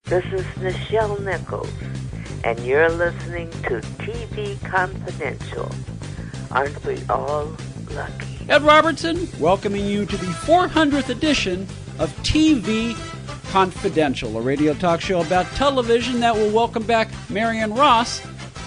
This is Nichelle Nichols, and you're listening to TV Confidential. Aren't we all lucky? Ed Robertson, welcoming you to the 400th edition of TV Confidential, a radio talk show about television that will welcome back Marion Ross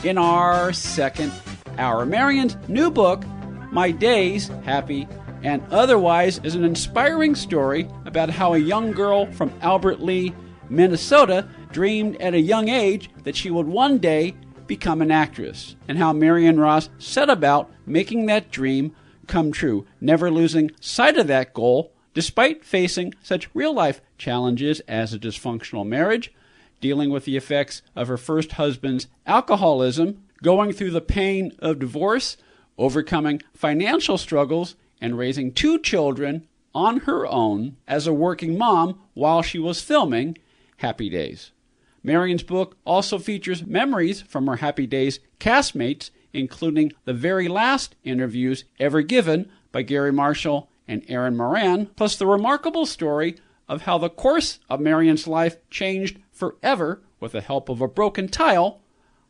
in our second hour. Marion's new book, My Days, Happy and Otherwise, is an inspiring story about how a young girl from Albert Lee, Minnesota, dreamed at a young age that she would one day become an actress, and how Marion Ross set about making that dream come true, never losing sight of that goal despite facing such real-life challenges as a dysfunctional marriage, dealing with the effects of her first husband's alcoholism, going through the pain of divorce, overcoming financial struggles, and raising 2 children on her own as a working mom while she was filming Happy Days. Marion's book also features memories from her Happy Days castmates, including the very last interviews ever given by Gary Marshall and Erin Moran, plus the remarkable story of how the course of Marion's life changed forever with the help of a broken tile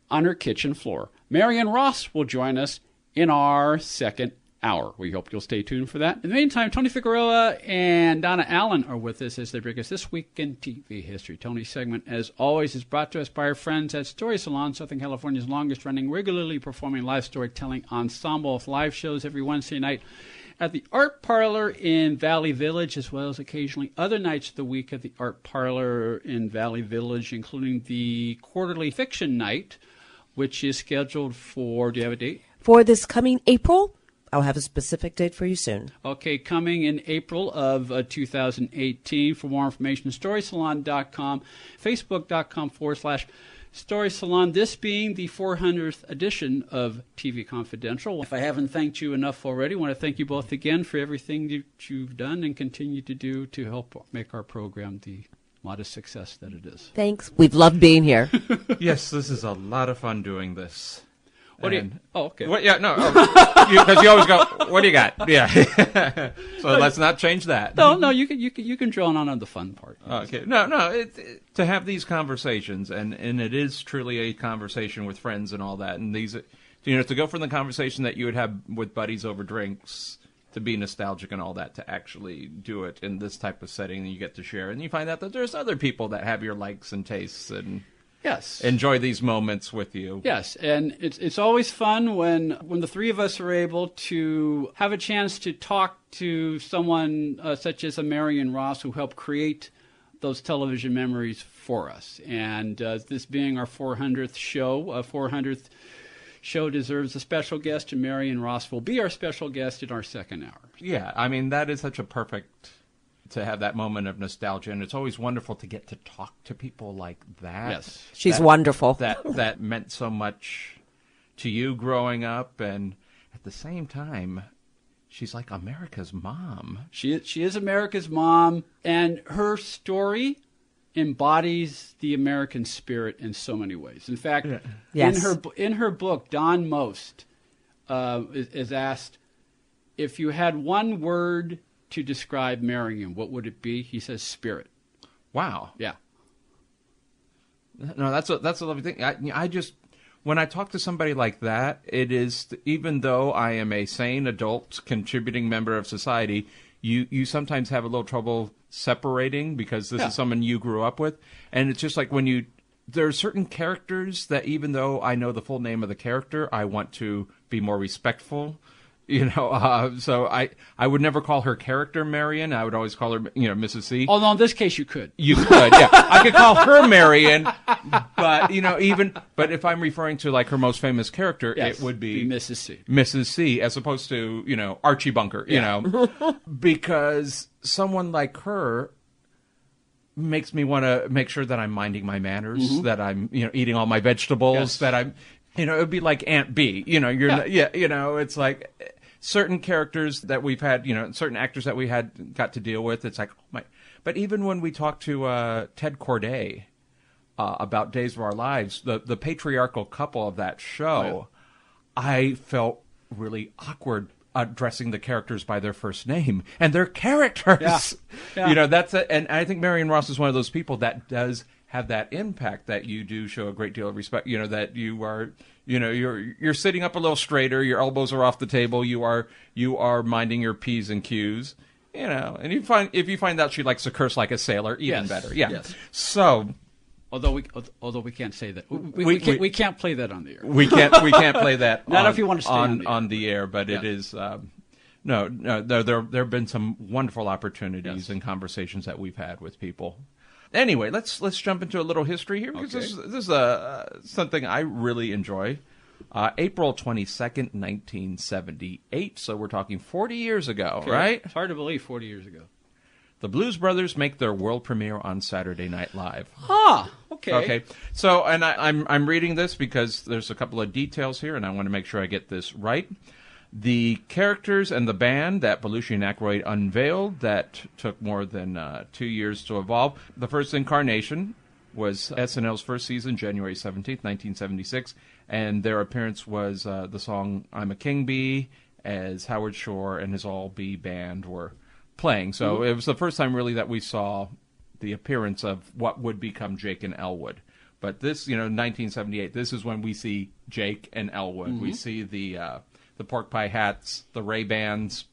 on her kitchen floor. Marion Ross will join us in our second hour. We hope you'll stay tuned for that. In the meantime, Tony Figueroa and Donna Allen are with us as they bring us This Week in TV History. Tony's segment, as always, is brought to us by our friends at Story Salon, Southern California's longest-running, regularly performing live storytelling ensemble with live shows every Wednesday night at the Art Parlor in Valley Village, as well as occasionally other nights of the week at the Art Parlor in Valley Village, including the Quarterly Fiction Night, which is scheduled for, do you have a date? For this coming April. I'll have a specific date for you soon. Okay, coming in April of 2018. For more information, StorySalon.com, Facebook.com/Story Salon. This being the 400th edition of TV Confidential. If I haven't thanked you enough already, I want to thank you both again for everything that you've done and continue to do to help make our program the modest success that it is. Thanks. We've loved being here. Yes, this is a lot of fun doing this. What do you? Oh, okay. What, yeah, no, because you always go, "What do you got?" Yeah. So let's not change that. No, you can drone on the fun part. Okay. No. To have these conversations, and it is truly a conversation with friends and all that, and these, to go from the conversation that you would have with buddies over drinks to be nostalgic and all that, to actually do it in this type of setting, and you get to share, and you find out that there's other people that have your likes and tastes and. Yes. Enjoy these moments with you. Yes, and it's always fun when the three of us are able to have a chance to talk to someone such as a Marion Ross who helped create those television memories for us. And this being our 400th show deserves a special guest, and Marion Ross will be our special guest in our second hour. Yeah, I mean, that is such a perfect... to have that moment of nostalgia, and it's always wonderful to get to talk to people like that. Yes. She's wonderful. That meant so much to you growing up, and at the same time, she's like America's mom. She is America's mom, and her story embodies the American spirit in so many ways. In fact, yes. in her book, Don Most is asked, if you had one word to describe Marion, what would it be? He says spirit. Wow. Yeah. No, that's a lovely thing. I just, when I talk to somebody like that, it is, even though I am a sane adult contributing member of society, you sometimes have a little trouble separating because this is someone you grew up with. And it's just like there are certain characters that even though I know the full name of the character, I want to be more respectful. So I would never call her character Marion. I would always call her, Mrs. C. Although in this case you could. You could, yeah. I could call her Marion, but, but if I'm referring to, like, her most famous character, it would be Mrs. C. Mrs. C, as opposed to, Archie Bunker, because someone like her makes me want to make sure that I'm minding my manners, that I'm, eating all my vegetables, that I'm, it would be like Aunt B, it's like certain characters that we've had, certain actors that we got to deal with. It's like, oh my, but even when we talked to Ted Corday about Days of Our Lives, the patriarchal couple of that show, I felt really awkward addressing the characters by their first name and their characters. Yeah. That's and I think Marion Ross is one of those people that does have that impact, that you do show a great deal of respect. You know, that you are, you're sitting up a little straighter, your elbows are off the table, you are minding your P's and Q's. And if you find out she likes to curse like a sailor, even better. Yeah. Yes. So, although we can't say that, we can't play that on the air. We can't play that. Not if you want to stay on the air, but it is. No. There have been some wonderful opportunities and conversations that we've had with people. Anyway, let's jump into a little history here, because this is something I really enjoy. April 22nd, 1978, so we're talking 40 years ago, right? It's hard to believe 40 years ago. The Blues Brothers make their world premiere on Saturday Night Live. Okay. So, and I'm reading this because there's a couple of details here, and I want to make sure I get this right. The characters and the band that Belushi and Aykroyd unveiled that took more than 2 years to evolve. The first incarnation was SNL's first season, January 17th, 1976, and their appearance was the song I'm a King Bee, as Howard Shore and his All Bee Band were playing. So it was the first time really that we saw the appearance of what would become Jake and Elwood. But this, 1978, this is when we see Jake and Elwood. We see the pork pie hats, the Ray-Bans,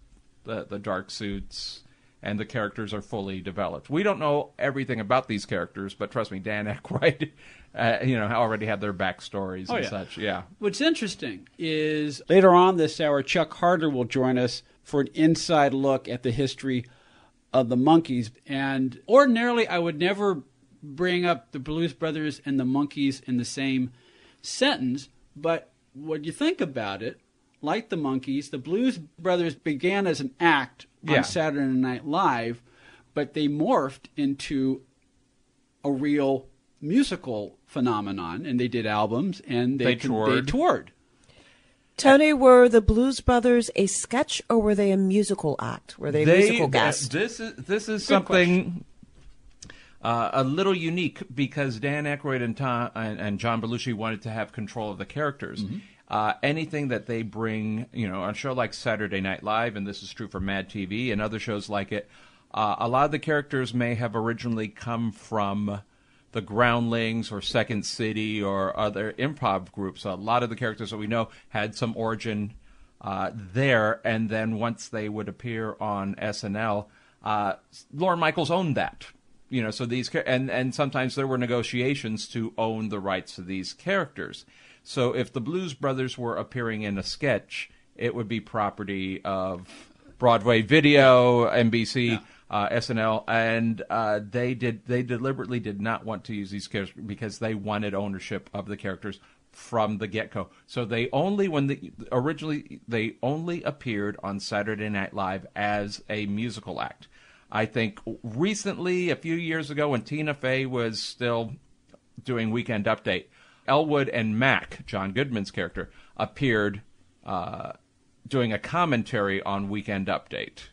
the dark suits, and the characters are fully developed. We don't know everything about these characters, but trust me, Dan Aykroyd, already had their backstories and such. Yeah. What's interesting is later on this hour, Chuck Harter will join us for an inside look at the history of the Monkees. And ordinarily, I would never bring up the Blues Brothers and the Monkees in the same sentence, but when you think about it, like the Monkees, the Blues Brothers began as an act on Saturday Night Live, but they morphed into a real musical phenomenon, and they did albums, and they toured. Tony, were the Blues Brothers a sketch, or were they a musical act? Were they musical guests? This is something a little unique, because Dan Aykroyd and John Belushi wanted to have control of the characters. Anything that they bring, on a show like Saturday Night Live, and this is true for Mad TV and other shows like it, a lot of the characters may have originally come from the Groundlings or Second City or other improv groups. A lot of the characters that we know had some origin there, and then once they would appear on SNL, Lorne Michaels owned that. So these and sometimes there were negotiations to own the rights to these characters. So if the Blues Brothers were appearing in a sketch, it would be property of Broadway Video, NBC, SNL, and they deliberately did not want to use these characters because they wanted ownership of the characters from the get-go. So they only appeared on Saturday Night Live as a musical act. I think recently, a few years ago, when Tina Fey was still doing Weekend Update, Elwood and Mac, John Goodman's character, appeared doing a commentary on Weekend Update.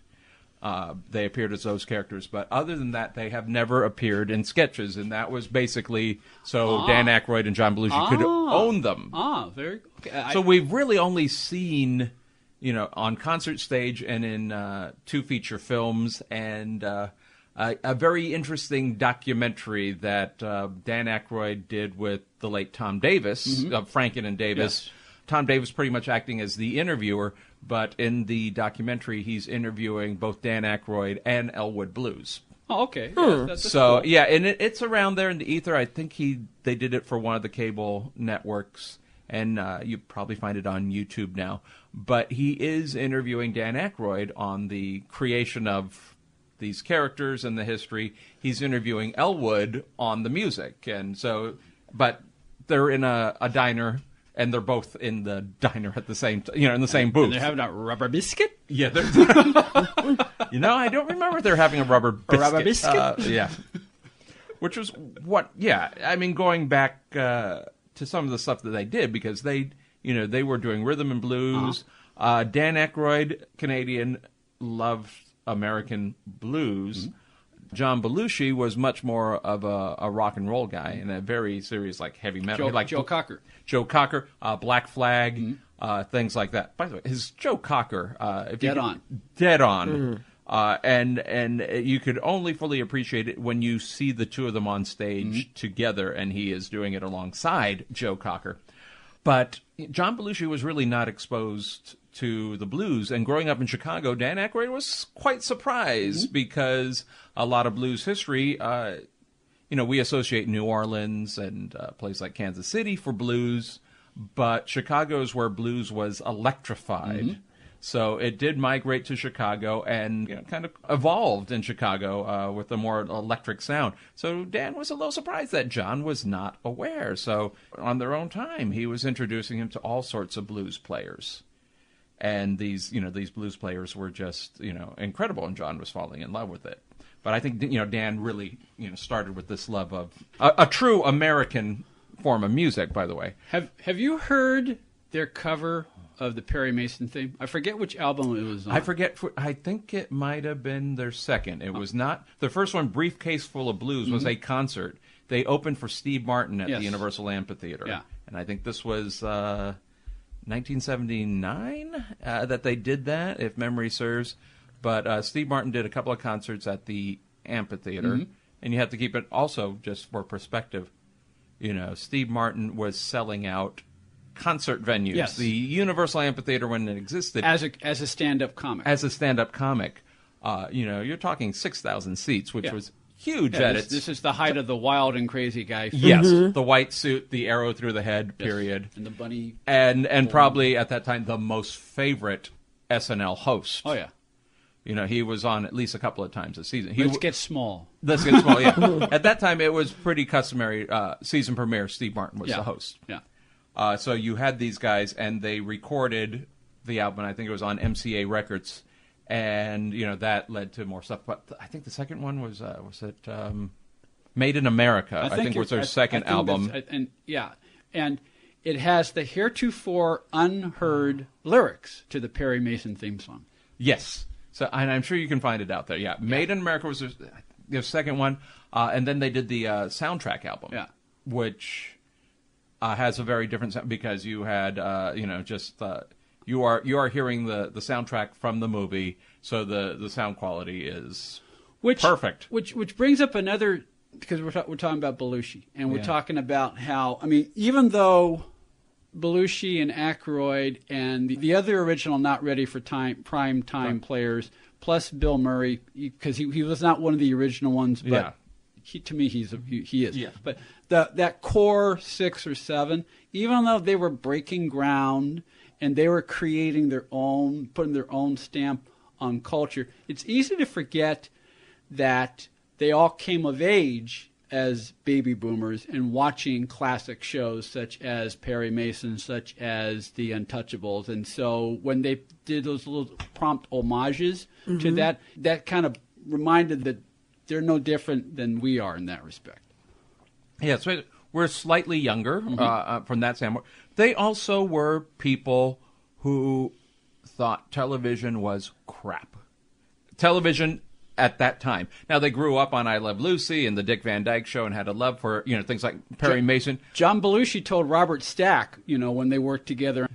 They appeared as those characters, but other than that, they have never appeared in sketches, and that was basically so Dan Aykroyd and John Belushi could own them. Very okay. So we've really only seen, on concert stage and in 2 feature films and a very interesting documentary that Dan Aykroyd did with the late Tom Davis, of Franken and Davis. Yes. Tom Davis pretty much acting as the interviewer, but in the documentary, he's interviewing both Dan Aykroyd and Elwood Blues. Oh, okay. Yeah, that's so, cool. yeah, and it's around there in the ether. I think they did it for one of the cable networks, and you probably find it on YouTube now. But he is interviewing Dan Aykroyd on the creation of these characters and the history. He's interviewing Elwood on the music, and so, but they're in a diner, and they're both in the diner at the same, in the same booth. And they're having a rubber biscuit. Yeah, they're. I don't remember they're having a rubber biscuit. A rubber biscuit. Yeah, which was what? Yeah, I mean, going back to some of the stuff that they did, because they were doing rhythm and blues. Dan Aykroyd, Canadian, loved American blues. John Belushi was much more of a rock and roll guy and a very serious, heavy metal. Joe Cocker. Joe Cocker, Black Flag, things like that. By the way, his Joe Cocker, Dead On. Dead On. And you could only fully appreciate it when you see the two of them on stage together, and he is doing it alongside Joe Cocker. But John Belushi was really not exposed to the blues, and growing up in Chicago, Dan Aykroyd was quite surprised because a lot of blues history, we associate New Orleans and a place like Kansas City for blues, but Chicago's where blues was electrified. So it did migrate to Chicago and kind of evolved in Chicago with a more electric sound. So Dan was a little surprised that John was not aware. So on their own time, he was introducing him to all sorts of blues players. And these blues players were just, incredible, and John was falling in love with it. But I think, Dan really, started with this love of a true American form of music, by the way. Have you heard their cover of the Perry Mason theme? I forget which album it was on. I forget. I think it might have been their second. It was not. The first one, Briefcase Full of Blues, was a concert. They opened for Steve Martin at the Universal Amphitheater. Yeah. And I think this was 1979 that they did that, if memory serves. But Steve Martin did a couple of concerts at the amphitheater. And you have to keep it also, just for perspective, Steve Martin was selling out concert venues. Yes. The Universal Amphitheater, when it existed, as a stand-up comic. You're talking 6,000 seats, which was huge. Yeah, this is the height of the wild and crazy guy. Yes, the white suit, the arrow through the head, period, and the bunny, and probably at that time the most favorite SNL host. Oh yeah. He was on at least a couple of times a season. Let's Get Small. Yeah. At that time, it was pretty customary. Season premiere, Steve Martin was the host. Yeah. So you had these guys, and they recorded the album. I think it was on MCA Records, and that led to more stuff. But I think the second one was it Made in America? I think was their second album. And it has the heretofore unheard lyrics to the Perry Mason theme song. Yes. So, and I'm sure you can find it out there. Yeah, Made in America was their second one, and then they did the soundtrack album. Yeah, which has a very different sound because you had you are hearing the soundtrack from the movie, so the sound quality is perfect. Which brings up another, because we're talking about Belushi, and we're talking about how, even though Belushi and Aykroyd and the other original not ready for prime time players, plus Bill Murray, because he was not one of the original ones, but to me he is. Yeah. But that core 6 or 7, even though they were breaking ground and they were creating their own, putting their own stamp on culture, it's easy to forget that they all came of age as baby boomers and watching classic shows such as Perry Mason, such as The Untouchables. And so when they did those little prompt homages to that kind of reminded that they're no different than we are in that respect. Yeah, so we're slightly younger from that standpoint. They also were people who thought television was crap. Television at that time. Now, they grew up on I Love Lucy and the Dick Van Dyke Show and had a love for, things like Perry Mason. John Belushi told Robert Stack, when they worked together,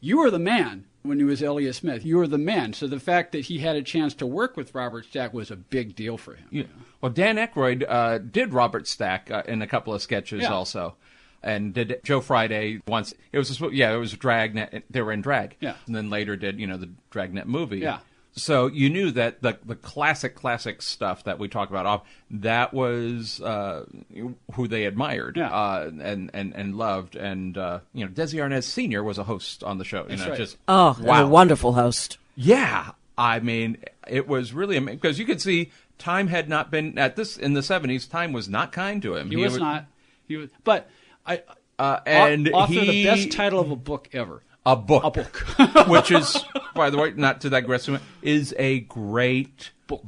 you were the man. When he was Elliott Smith, you were the man. So the fact that he had a chance to work with Robert Stack was a big deal for him. Yeah. Well, Dan Aykroyd did Robert Stack in a couple of sketches also, and did Joe Friday once. It was Dragnet. They were in Drag. Yeah. And then later did the Dragnet movie. Yeah. So you knew that the classic stuff that we talk about, that was who they admired and loved. And Desi Arnaz Sr. was a host on the show. That's right. A wonderful host. Yeah, it was really amazing because you could see time had not been in the 70s. Time was not kind to him. He was not. He was, but and author the best title of a book ever. A book. Which is, by the way, not to digress, is a great book.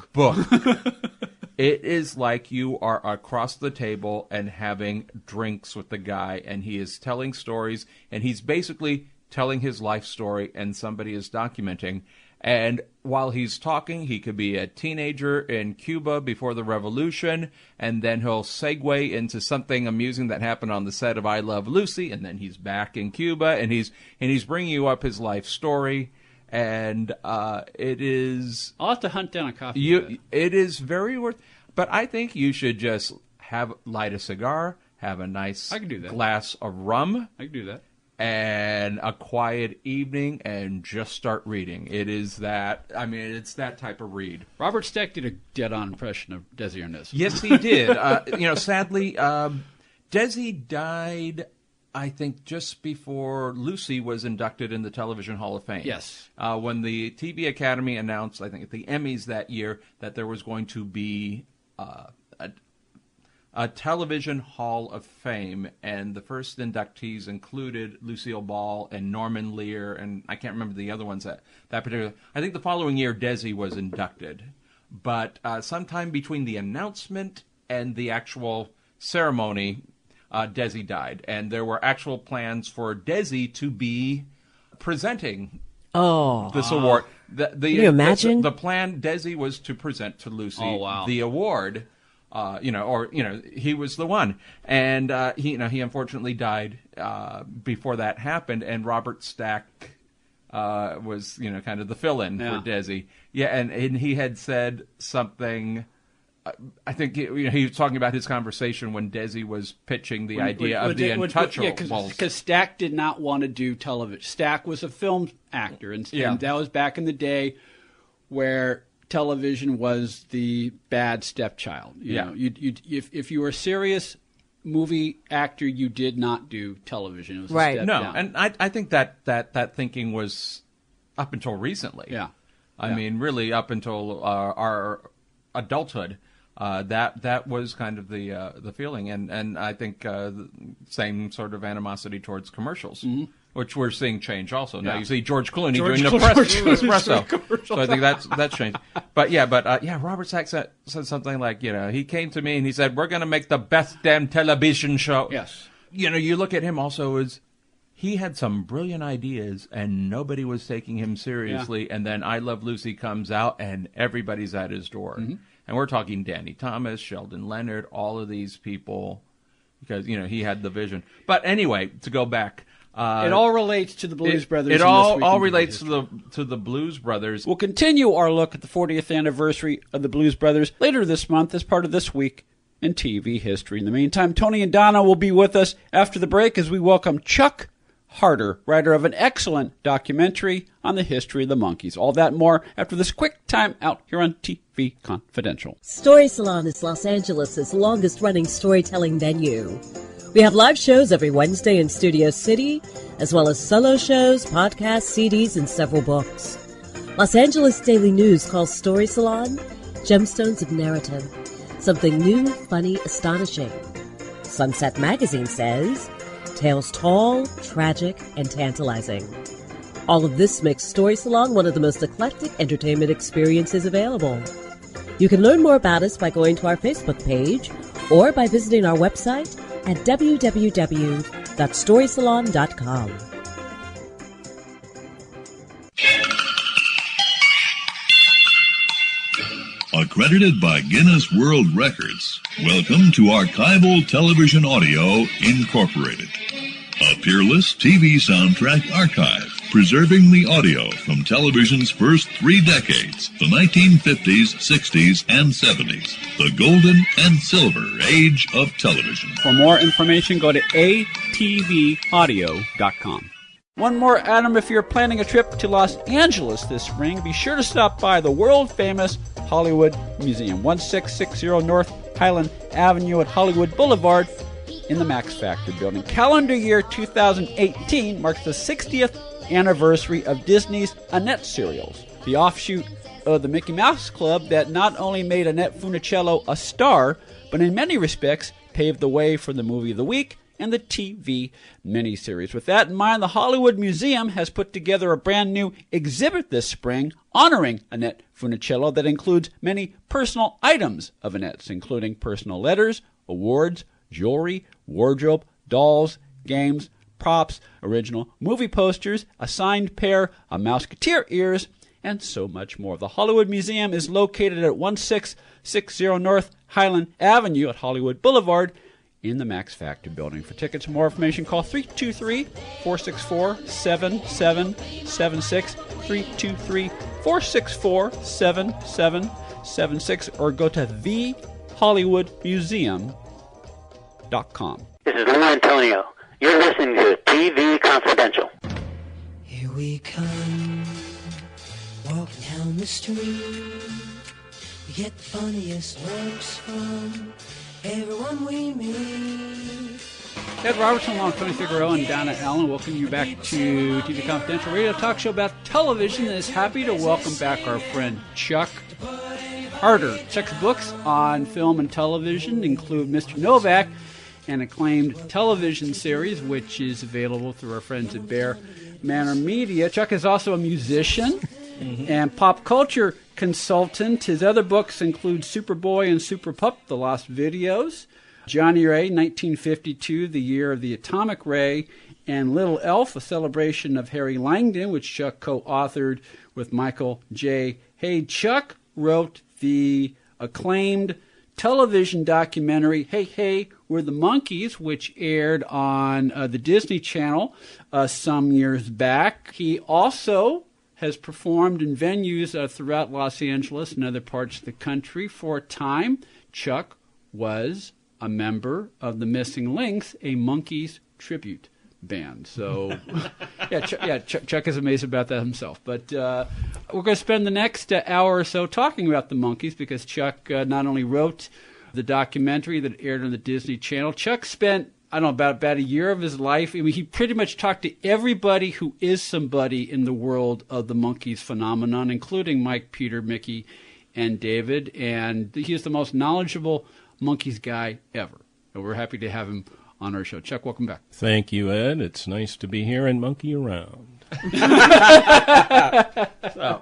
It is like you are across the table and having drinks with the guy, and he is telling stories, and he's basically telling his life story, and somebody is documenting. And while he's talking, he could be a teenager in Cuba before the revolution, and then he'll segue into something amusing that happened on the set of I Love Lucy, and then he's back in Cuba, and he's bringing you up his life story. And it is... I'll have to hunt down a copy of that. It is very worth... But I think you should just light a cigar, have a nice I can do that. glass of rum. I can do that. And a quiet evening, and just start reading. It is that... I mean, it's that type of read. Robert Stack did a dead-on impression of Desi Arnaz. Yes, he did. Sadly, Desi died... I think just before Lucy was inducted in the Television Hall of Fame. Yes. When the TV Academy announced, I think at the Emmys that year, that there was going to be a Television Hall of Fame, and the first inductees included Lucille Ball and Norman Lear, and I can't remember the other ones that particular. I think the following year Desi was inducted. But sometime between the announcement and the actual ceremony, Desi died, and there were actual plans for Desi to be presenting this award. Can you imagine? The plan, Desi was to present to Lucy the award, he was the one. And he unfortunately died before that happened, and Robert Stack was, kind of the fill-in for Desi. Yeah, and he had said something... I think he was talking about his conversation when Desi was pitching the idea of the Untouchables. Because Stack did not want to do television. Stack was a film actor, and that was back in the day where television was the bad stepchild. You know, if you were a serious movie actor, you did not do television. It was a step down. And I think that thinking was up until recently. Yeah, I mean, really up until our adulthood. That was kind of the feeling, and I think the same sort of animosity towards commercials, which we're seeing change also. Now you see George Clooney doing the espresso, so I think that's changed. But Robert Stack said something like, he came to me and he said, "We're going to make the best damn television show." Yes, you look at him also as he had some brilliant ideas and nobody was taking him seriously, and then I Love Lucy comes out and everybody's at his door. And we're talking Danny Thomas, Sheldon Leonard, all of these people, because, he had the vision. But anyway, to go back. It all relates to the Blues Brothers. It all relates to the Blues Brothers. We'll continue our look at the 40th anniversary of the Blues Brothers later this month as part of This Week in TV History. In the meantime, Tony and Donna will be with us after the break as we welcome Chuck Harter, writer of an excellent documentary on the history of the Monkees. All that and more after this quick time out here on TV Confidential. Story Salon is Los Angeles' longest-running storytelling venue. We have live shows every Wednesday in Studio City, as well as solo shows, podcasts, CDs, and several books. Los Angeles Daily News calls Story Salon Gemstones of Narrative, something new, funny, astonishing. Sunset Magazine says tales tall, tragic, and tantalizing. All of this makes Story Salon one of the most eclectic entertainment experiences available. You can learn more about us by going to our Facebook page or by visiting our website at www.storysalon.com. Accredited by Guinness World Records, welcome to Archival Television Audio Incorporated, a peerless TV soundtrack archive, preserving the audio from television's first 3 decades, the 1950s, 60s, and 70s, the golden and silver age of television. For more information, go to atvaudio.com. One more, Adam, if you're planning a trip to Los Angeles this spring, be sure to stop by the world-famous Hollywood Museum, 1660 North Highland Avenue at Hollywood Boulevard in the Max Factor building. Calendar year 2018 marks the 60th anniversary of Disney's Annette serials, the offshoot of the Mickey Mouse Club that not only made Annette Funicello a star, but in many respects paved the way for the movie of the week and the TV miniseries. With that in mind, the Hollywood Museum has put together a brand new exhibit this spring honoring Annette Funicello that includes many personal items of Annette's, including personal letters, awards, jewelry, wardrobe, dolls, games, props, original movie posters, a signed pair of Mouseketeer ears, and so much more. The Hollywood Museum is located at 1660 North Highland Avenue at Hollywood Boulevard in the Max Factor building. For tickets and more information, call 323-464-7776, 323-464-7776, or go to thehollywoodmuseum.com. This is Lou Antonio. You're listening to TV Confidential. Here we come, walking down the street. We get the funniest looks from everyone we meet. Ed Robertson, along with Tony Figueroa and Donna Allen, welcome you back to TV Confidential, radio talk show about television, and is happy to welcome back our friend Chuck Harter. Chuck's books on film and television include Mr. Novak, an acclaimed television series, which is available through our friends at Bear Manor Media. Chuck is also a musician and pop culture consultant. His other books include Superboy and Super Pup, The Lost Videos, Johnny Ray, 1952, The Year of the Atomic Ray, and Little Elf, a celebration of Harry Langdon, which Chuck co-authored with Michael J. Hay. Chuck wrote the acclaimed television documentary, Hey, Hey, We're the Monkees, which aired on the Disney Channel some years back. He also has performed in venues throughout Los Angeles and other parts of the country. For a time, Chuck was a member of the Missing Links, a Monkees tribute band. So, Chuck is amazed about that himself. But we're going to spend the next hour or so talking about the Monkees, because Chuck not only wrote the documentary that aired on the Disney Channel, Chuck spent, I don't know, about a year of his life. I mean, he pretty much talked to everybody who is somebody in the world of the Monkees phenomenon, including Mike, Peter, Micky, and David. And he is the most knowledgeable Monkees guy ever. And we're happy to have him on our show. Chuck, welcome back. Thank you, Ed. It's nice to be here and monkey around. So,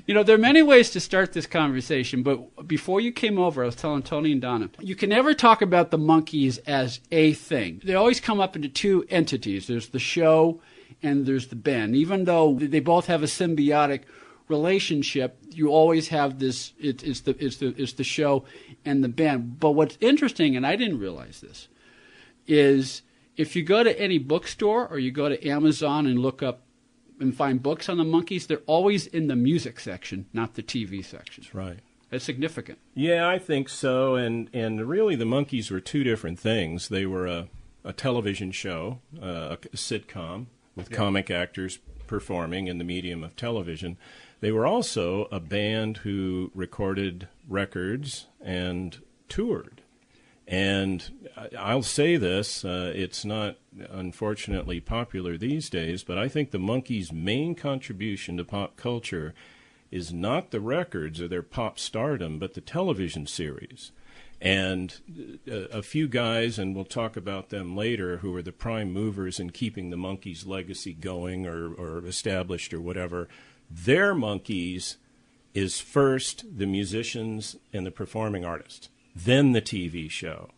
there are many ways to start this conversation, but before you came over, I was telling Tony and Donna, you can never talk about the Monkees as a thing. They always come up into two entities. There's the show and there's the band. Even though they both have a symbiotic relationship, you always have this, it's the show and the band. But what's interesting, and I didn't realize this, is if you go to any bookstore or you go to Amazon and look up and find books on the Monkees, they're always in the music section, not the TV section. That's right. That's significant. Yeah, I think so. And really the Monkees were two different things. They were a television show, a sitcom with comic actors performing in the medium of television. They were also a band who recorded records and toured. And I'll say this, it's not unfortunately popular these days, but I think the Monkees' main contribution to pop culture is not the records or their pop stardom, but the television series. And a few guys, and we'll talk about them later, who were the prime movers in keeping the Monkees legacy going or established or whatever, their Monkees is first the musicians and the performing artists, then the TV show.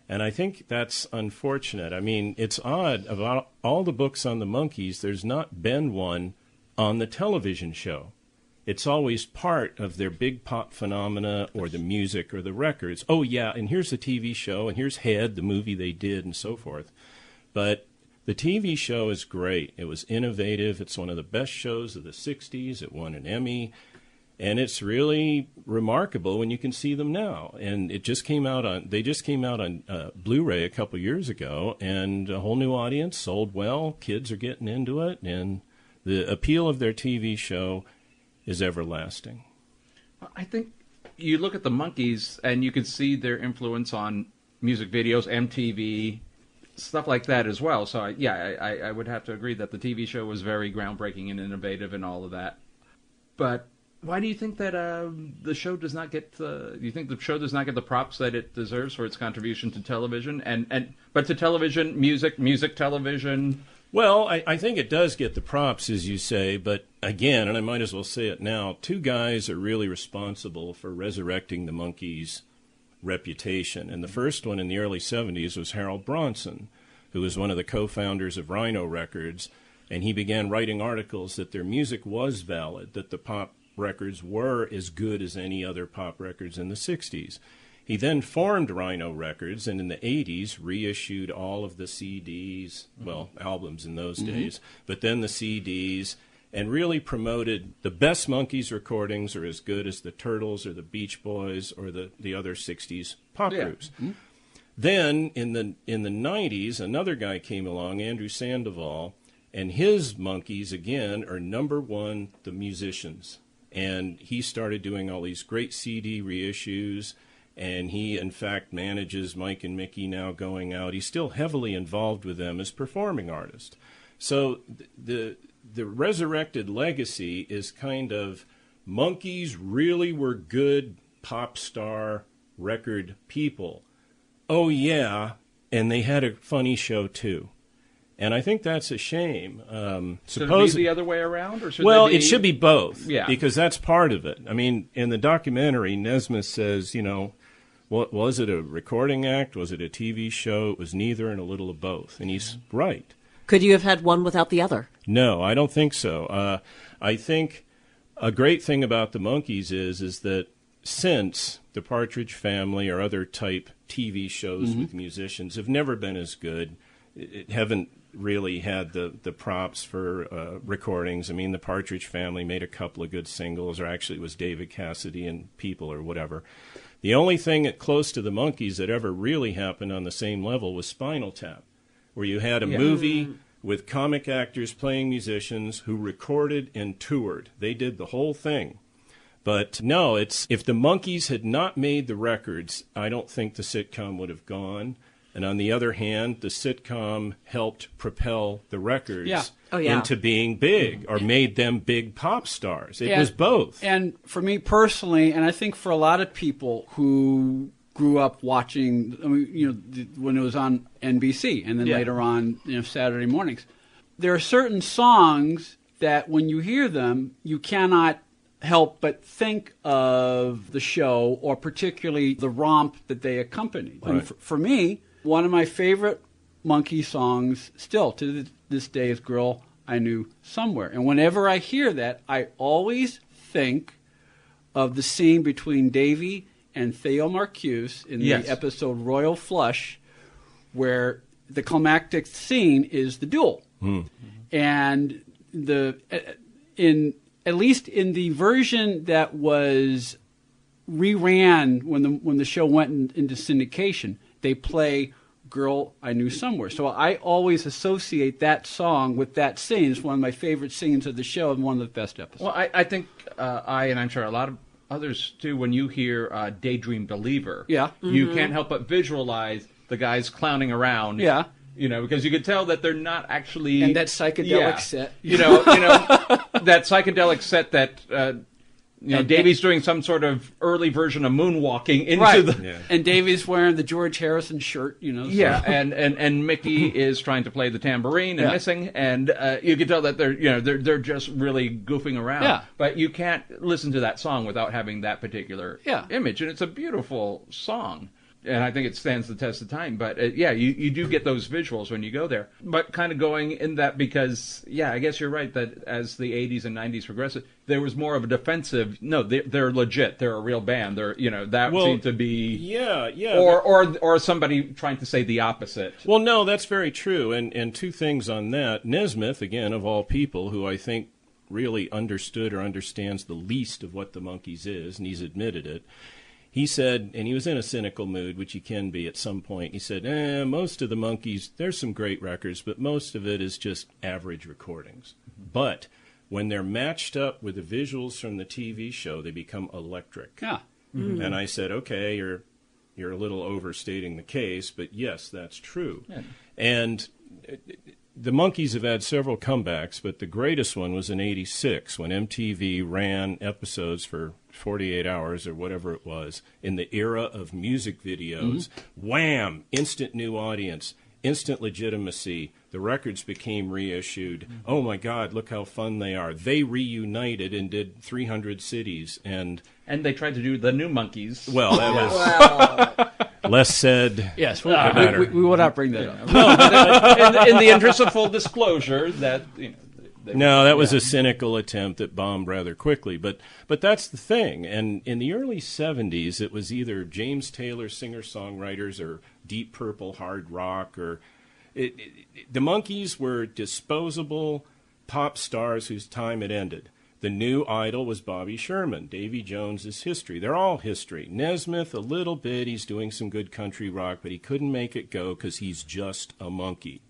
And I think that's unfortunate. I mean, it's odd, about all the books on the Monkees, there's not been one on the television show. It's always part of their big pop phenomena or the music or the records. Oh, yeah, and here's the TV show, and here's Head, the movie they did, and so forth. But the TV show is great. It was innovative. It's one of the best shows of the 60s. It won an Emmy. And it's really remarkable when you can see them now. And they just came out on Blu-ray a couple years ago, and a whole new audience, sold well. Kids are getting into it, and the appeal of their TV show is everlasting. I think you look at the Monkees, and you can see their influence on music videos, MTV, stuff like that as well. So, I would have to agree that the TV show was very groundbreaking and innovative and all of that. But why do you think that the show does not get do you think the show does not get the props that it deserves for its contribution to television but to television, music television? Well, I think it does get the props, as you say, but again, and I might as well say it now, two guys are really responsible for resurrecting the Monkees' reputation. And the first one in the early 70s was Harold Bronson, who was one of the co-founders of Rhino Records, and he began writing articles that their music was valid, that the pop records were as good as any other pop records in the 60s. He then formed Rhino Records, and in the 80s reissued all of the CDs, well, albums in those days, but then the CDs, and really promoted the best Monkees recordings are as good as the Turtles or the Beach Boys or the other 60s pop groups. Then, in the 90s, another guy came along, Andrew Sandoval, and his Monkees, again, are number one, the musicians. And he started doing all these great CD reissues, and he, in fact, manages Mike and Micky now going out. He's still heavily involved with them as performing artist. So the resurrected legacy is kind of Monkees really were good pop star record people. Oh, yeah, and they had a funny show, too. And I think that's a shame. Should it be the other way around? Or should it should be both, yeah, because that's part of it. I mean, in the documentary, Nesmith says, what was it, a recording act? Was it a TV show? It was neither and a little of both. And he's right. Could you have had one without the other? No, I don't think so. I think a great thing about the Monkees is that since the Partridge Family or other type TV shows with musicians have never been as good, haven't really had the props for recordings. I mean, the Partridge Family made a couple of good singles, or actually it was David Cassidy and People or whatever. The only thing close to the Monkees that ever really happened on the same level was Spinal Tap, where you had a movie with comic actors playing musicians who recorded and toured. They did the whole thing. But no, if the Monkees had not made the records, I don't think the sitcom would have gone. And on the other hand, the sitcom helped propel the records into being big, or made them big pop stars. It was both. And for me personally, and I think for a lot of people who grew up watching, when it was on NBC, and then later on, Saturday mornings, there are certain songs that when you hear them, you cannot help but think of the show, or particularly the romp that they accompanied. Right. And for me, one of my favorite Monkee songs still to this day is Girl I Knew Somewhere. And whenever I hear that, I always think of the scene between Davy and Theo Marcuse in the episode Royal Flush, where the climactic scene is the duel. And at least in the version that was reran when the show went into syndication, they play Girl I Knew Somewhere. So I always associate that song with that scene. It's one of my favorite scenes of the show and one of the best episodes. Well, I think and I'm sure a lot of others too, when you hear Daydream Believer, you can't help but visualize the guys clowning around. Yeah. Because you could tell that they're not actually... And that psychedelic set. That psychedelic set that... Davy's doing some sort of early version of moonwalking into the... Yeah. And Davy's wearing the George Harrison shirt, So. Yeah, and Micky is trying to play the tambourine and missing, and you can tell that they're just really goofing around. Yeah. But you can't listen to that song without having that particular image, and it's a beautiful song. And I think it stands the test of time. But, you do get those visuals when you go there. But kind of going in that because, I guess you're right that as the 80s and 90s progressed, there was more of a defensive, no, they're legit. They're a real band. They're, that seemed to be... Or somebody trying to say the opposite. Well, no, that's very true. And two things on that. Nesmith, again, of all people, who I think really understood or understands the least of what the Monkees is, and he's admitted it, he said, and he was in a cynical mood, which he can be at some point, he said, most of the Monkees, there's some great records, but most of it is just average recordings. But when they're matched up with the visuals from the TV show, they become electric. Yeah. And I said, okay, you're a little overstating the case, but yes, that's true. Yeah. And the Monkees have had several comebacks, but the greatest one was in '86 when MTV ran episodes for 48 hours or whatever it was in the era of music videos. Wham! Instant new audience, instant legitimacy. The records became reissued. Oh my God, look how fun they are. They reunited and did 300 cities. And they tried to do the new Monkees. Well, that was... Less said. Yes, we will not bring that up. No, in the interest of full disclosure, that No, that was a cynical attempt that bombed rather quickly. But that's the thing. And in the early 70s, it was either James Taylor singer-songwriters or Deep Purple hard rock. Or the Monkees were disposable pop stars whose time had ended. The new idol was Bobby Sherman. Davy Jones is history. They're all history. Nesmith, a little bit. He's doing some good country rock, but he couldn't make it go because he's just a monkey.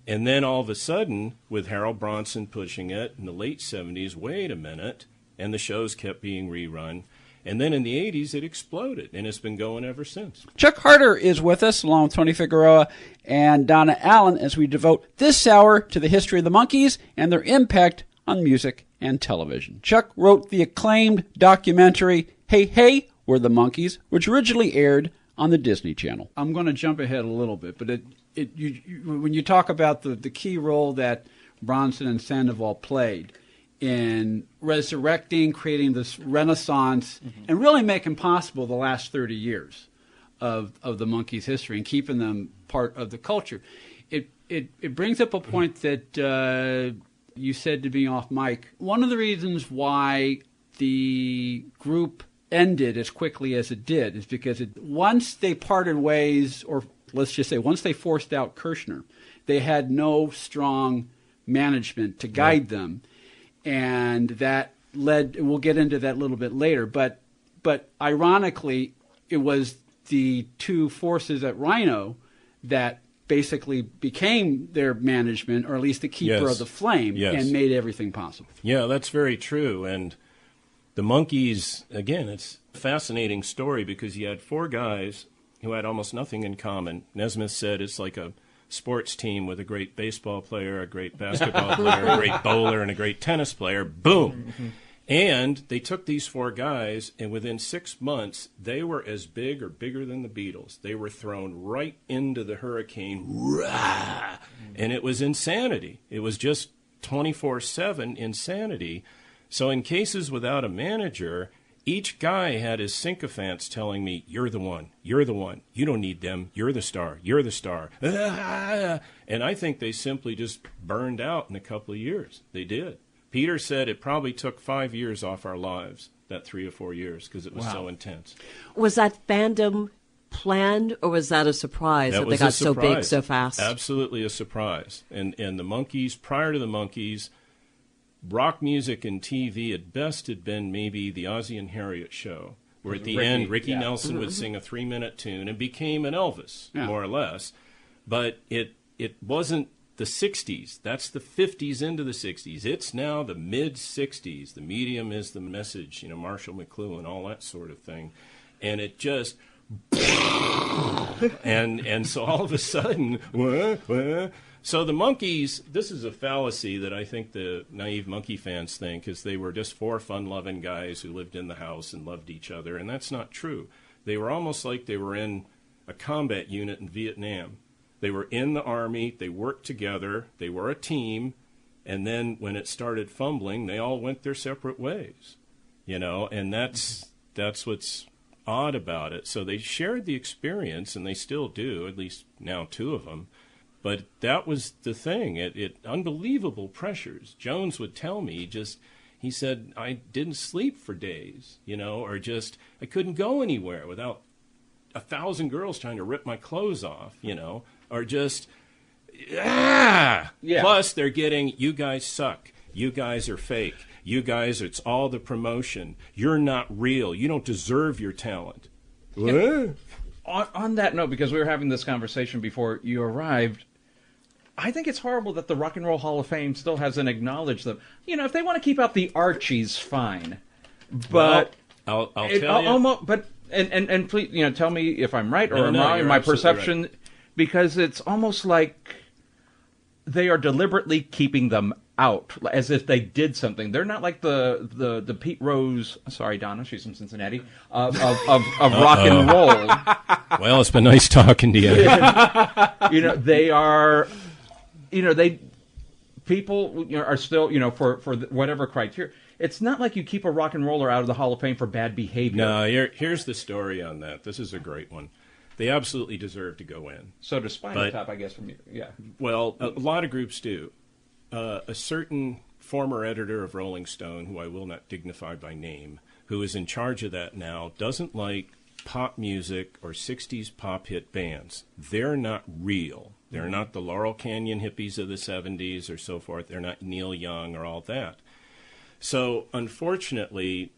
And then all of a sudden, with Harold Bronson pushing it in the late 70s, wait a minute, and the shows kept being rerun. And then in the 80s, it exploded, and it's been going ever since. Chuck Harter is with us, along with Tony Figueroa and Donna Allen, as we devote this hour to the history of the Monkees and their impact on music and television. Chuck wrote the acclaimed documentary, Hey, Hey, We're the Monkees, which originally aired on the Disney Channel. I'm going to jump ahead a little bit, but when you talk about the key role that Bronson and Sandoval played in resurrecting, creating this renaissance, and really making possible the last 30 years of the Monkees' history and keeping them part of the culture, it brings up a point that you said to me off mic. One of the reasons why the group ended as quickly as it did is because once they parted ways, or let's just say once they forced out Kirshner, they had no strong management to guide them. And that led, we'll get into that a little bit later, but ironically, it was the two forces at Rhino that basically became their management, or at least the keeper of the flame, and made everything possible. Yeah, that's very true. And the Monkees, again, it's a fascinating story because you had four guys who had almost nothing in common. Nesmith said it's like a sports team with a great baseball player, a great basketball player, a great bowler, and a great tennis player. Boom. And they took these four guys, and within 6 months, they were as big or bigger than the Beatles. They were thrown right into the hurricane. Rah! And it was insanity. It was just 24/7 insanity. So in cases without a manager, each guy had his sycophants telling me, you're the one, you're the one, you don't need them, you're the star, you're the star. And I think they simply just burned out in a couple of years. They did. Peter said it probably took 5 years off our lives, that 3 or 4 years, because it was so intense. Was that fandom planned, or was that a surprise that they got so big so fast? Absolutely a surprise. And the Monkees, prior to the Monkees, rock music and TV at best had been maybe the Ozzie and Harriet show, where at the end Ricky Nelson would sing a 3-minute tune and became an Elvis, more or less. But it wasn't the 60s. That's the 50s into the 60s. It's now the mid-60s. The medium is the message, Marshall McLuhan, all that sort of thing. And it just... and so all of a sudden... So the Monkees, this is a fallacy that I think the naive Monkee fans think, is they were just four fun-loving guys who lived in the house and loved each other, and that's not true. They were almost like they were in a combat unit in Vietnam. They were in the Army, they worked together, they were a team, and then when it started fumbling, they all went their separate ways, and that's what's odd about it. So they shared the experience, and they still do, at least now 2 of them. But that was the thing. It unbelievable pressures. Jones would tell me he said, I didn't sleep for days, or just I couldn't go anywhere without 1,000 girls trying to rip my clothes off, or just, Plus they're getting, you guys suck. You guys are fake. You guys, it's all the promotion. You're not real. You don't deserve your talent. What? On that note, because we were having this conversation before you arrived, I think it's horrible that the Rock and Roll Hall of Fame still hasn't acknowledged them. If they want to keep out the Archies, fine. But I'll tell you. But and please, tell me if I'm right or I'm wrong in my perception, right. Because it's almost like they are deliberately keeping them out, as if they did something. They're not like the Pete Rose. Sorry, Donna, she's from Cincinnati. Of rock and roll. Well, it's been nice talking to you. They are. People are still, for whatever criteria. It's not like you keep a rock and roller out of the Hall of Fame for bad behavior. No, here's the story on that. This is a great one. They absolutely deserve to go in. So does Spinal Tap, I guess, from you. Yeah. Well, a lot of groups do. A certain former editor of Rolling Stone, who I will not dignify by name, who is in charge of that now, doesn't like pop music or 60s pop hit bands. They're not real. They're not the Laurel Canyon hippies of the 70s or so forth. They're not Neil Young or all that. So, unfortunately,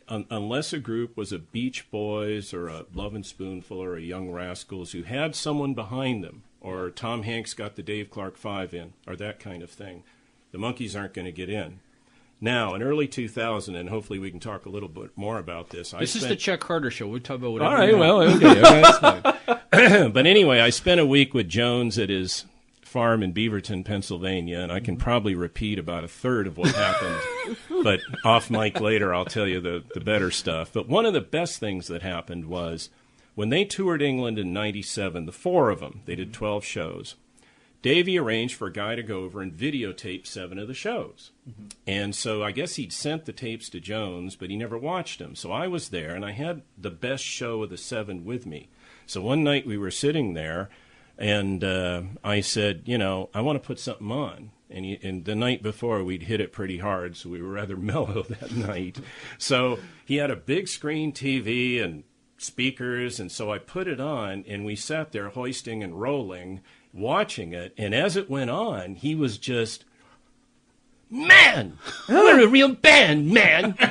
unless a group was a Beach Boys or a Lovin' Spoonful or a Young Rascals who had someone behind them, or Tom Hanks got the Dave Clark Five in, or that kind of thing, the Monkees aren't going to get in. Now, in early 2000, and hopefully we can talk a little bit more about this. This is the Chuck Harter show. We'll talk about whatever. All right, well, okay, that's fine. But anyway, I spent a week with Jones at his farm in Beaverton, Pennsylvania, and I can probably repeat about a third of what happened. But off mic later, I'll tell you the better stuff. But one of the best things that happened was when they toured England in '97, the four of them, they did 12 shows. Davy arranged for a guy to go over and videotape 7 of the shows. Mm-hmm. And so I guess he'd sent the tapes to Jones, but he never watched them. So I was there, and I had the best show of the 7 with me. So one night we were sitting there, and I said, I want to put something on. And the night before, we'd hit it pretty hard, so we were rather mellow that night. So he had a big screen TV and speakers, and so I put it on, and we sat there hoisting and rolling, watching it, and as it went on, he was just, man, we're a real band, man. No,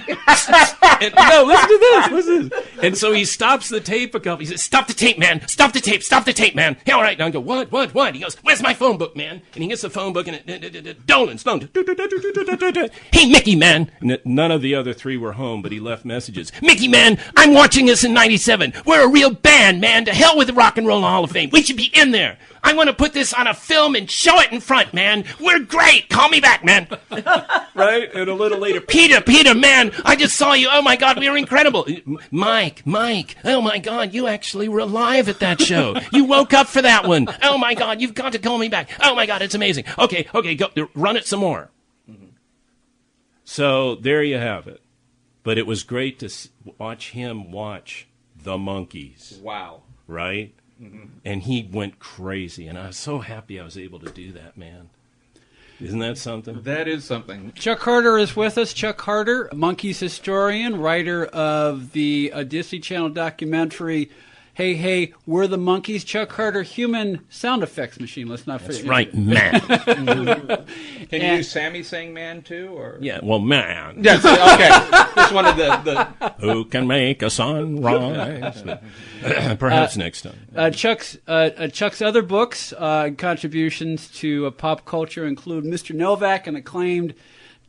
listen to this, listen. And so he stops the tape a couple. He says, stop the tape, man. Stop the tape, man. Hey, all right. And I go, what? He goes, where's my phone book, man? And he gets the phone book, and Dolenz. Hey, Micky, man. And none of the other 3 were home, but he left messages. Micky, man, I'm watching this in 97. We're a real band, man. To hell with the Rock and Roll Hall of Fame. We should be in there. I want to put this on a film and show it in front, man. We're great. Call me back, man. Right? And a little later, Peter, man, I just saw you. Oh, my God, we were incredible. Mike, oh, my God, you actually were alive at that show. You woke up for that one. Oh, my God, you've got to call me back. Oh, my God, it's amazing. Okay, go run it some more. Mm-hmm. So there you have it. But it was great to watch him watch the Monkees. Wow. Right? Mm-hmm. And he went crazy, and I was so happy I was able to do that, man. Isn't that something? That is something. Chuck Harter is with us. Chuck Harter, Monkees historian, writer of the Desi Channel documentary, Hey, We're the Monkees. Chuck Harter, human sound effects machine. Let's not forget. That's right, man. Can you use Sammy saying man, too? Or? Yeah, well, man. Yes, okay. Just wanted the... Who can make a sunrise? Perhaps next time. Chuck's other books and contributions to pop culture include Mr. Novak, an acclaimed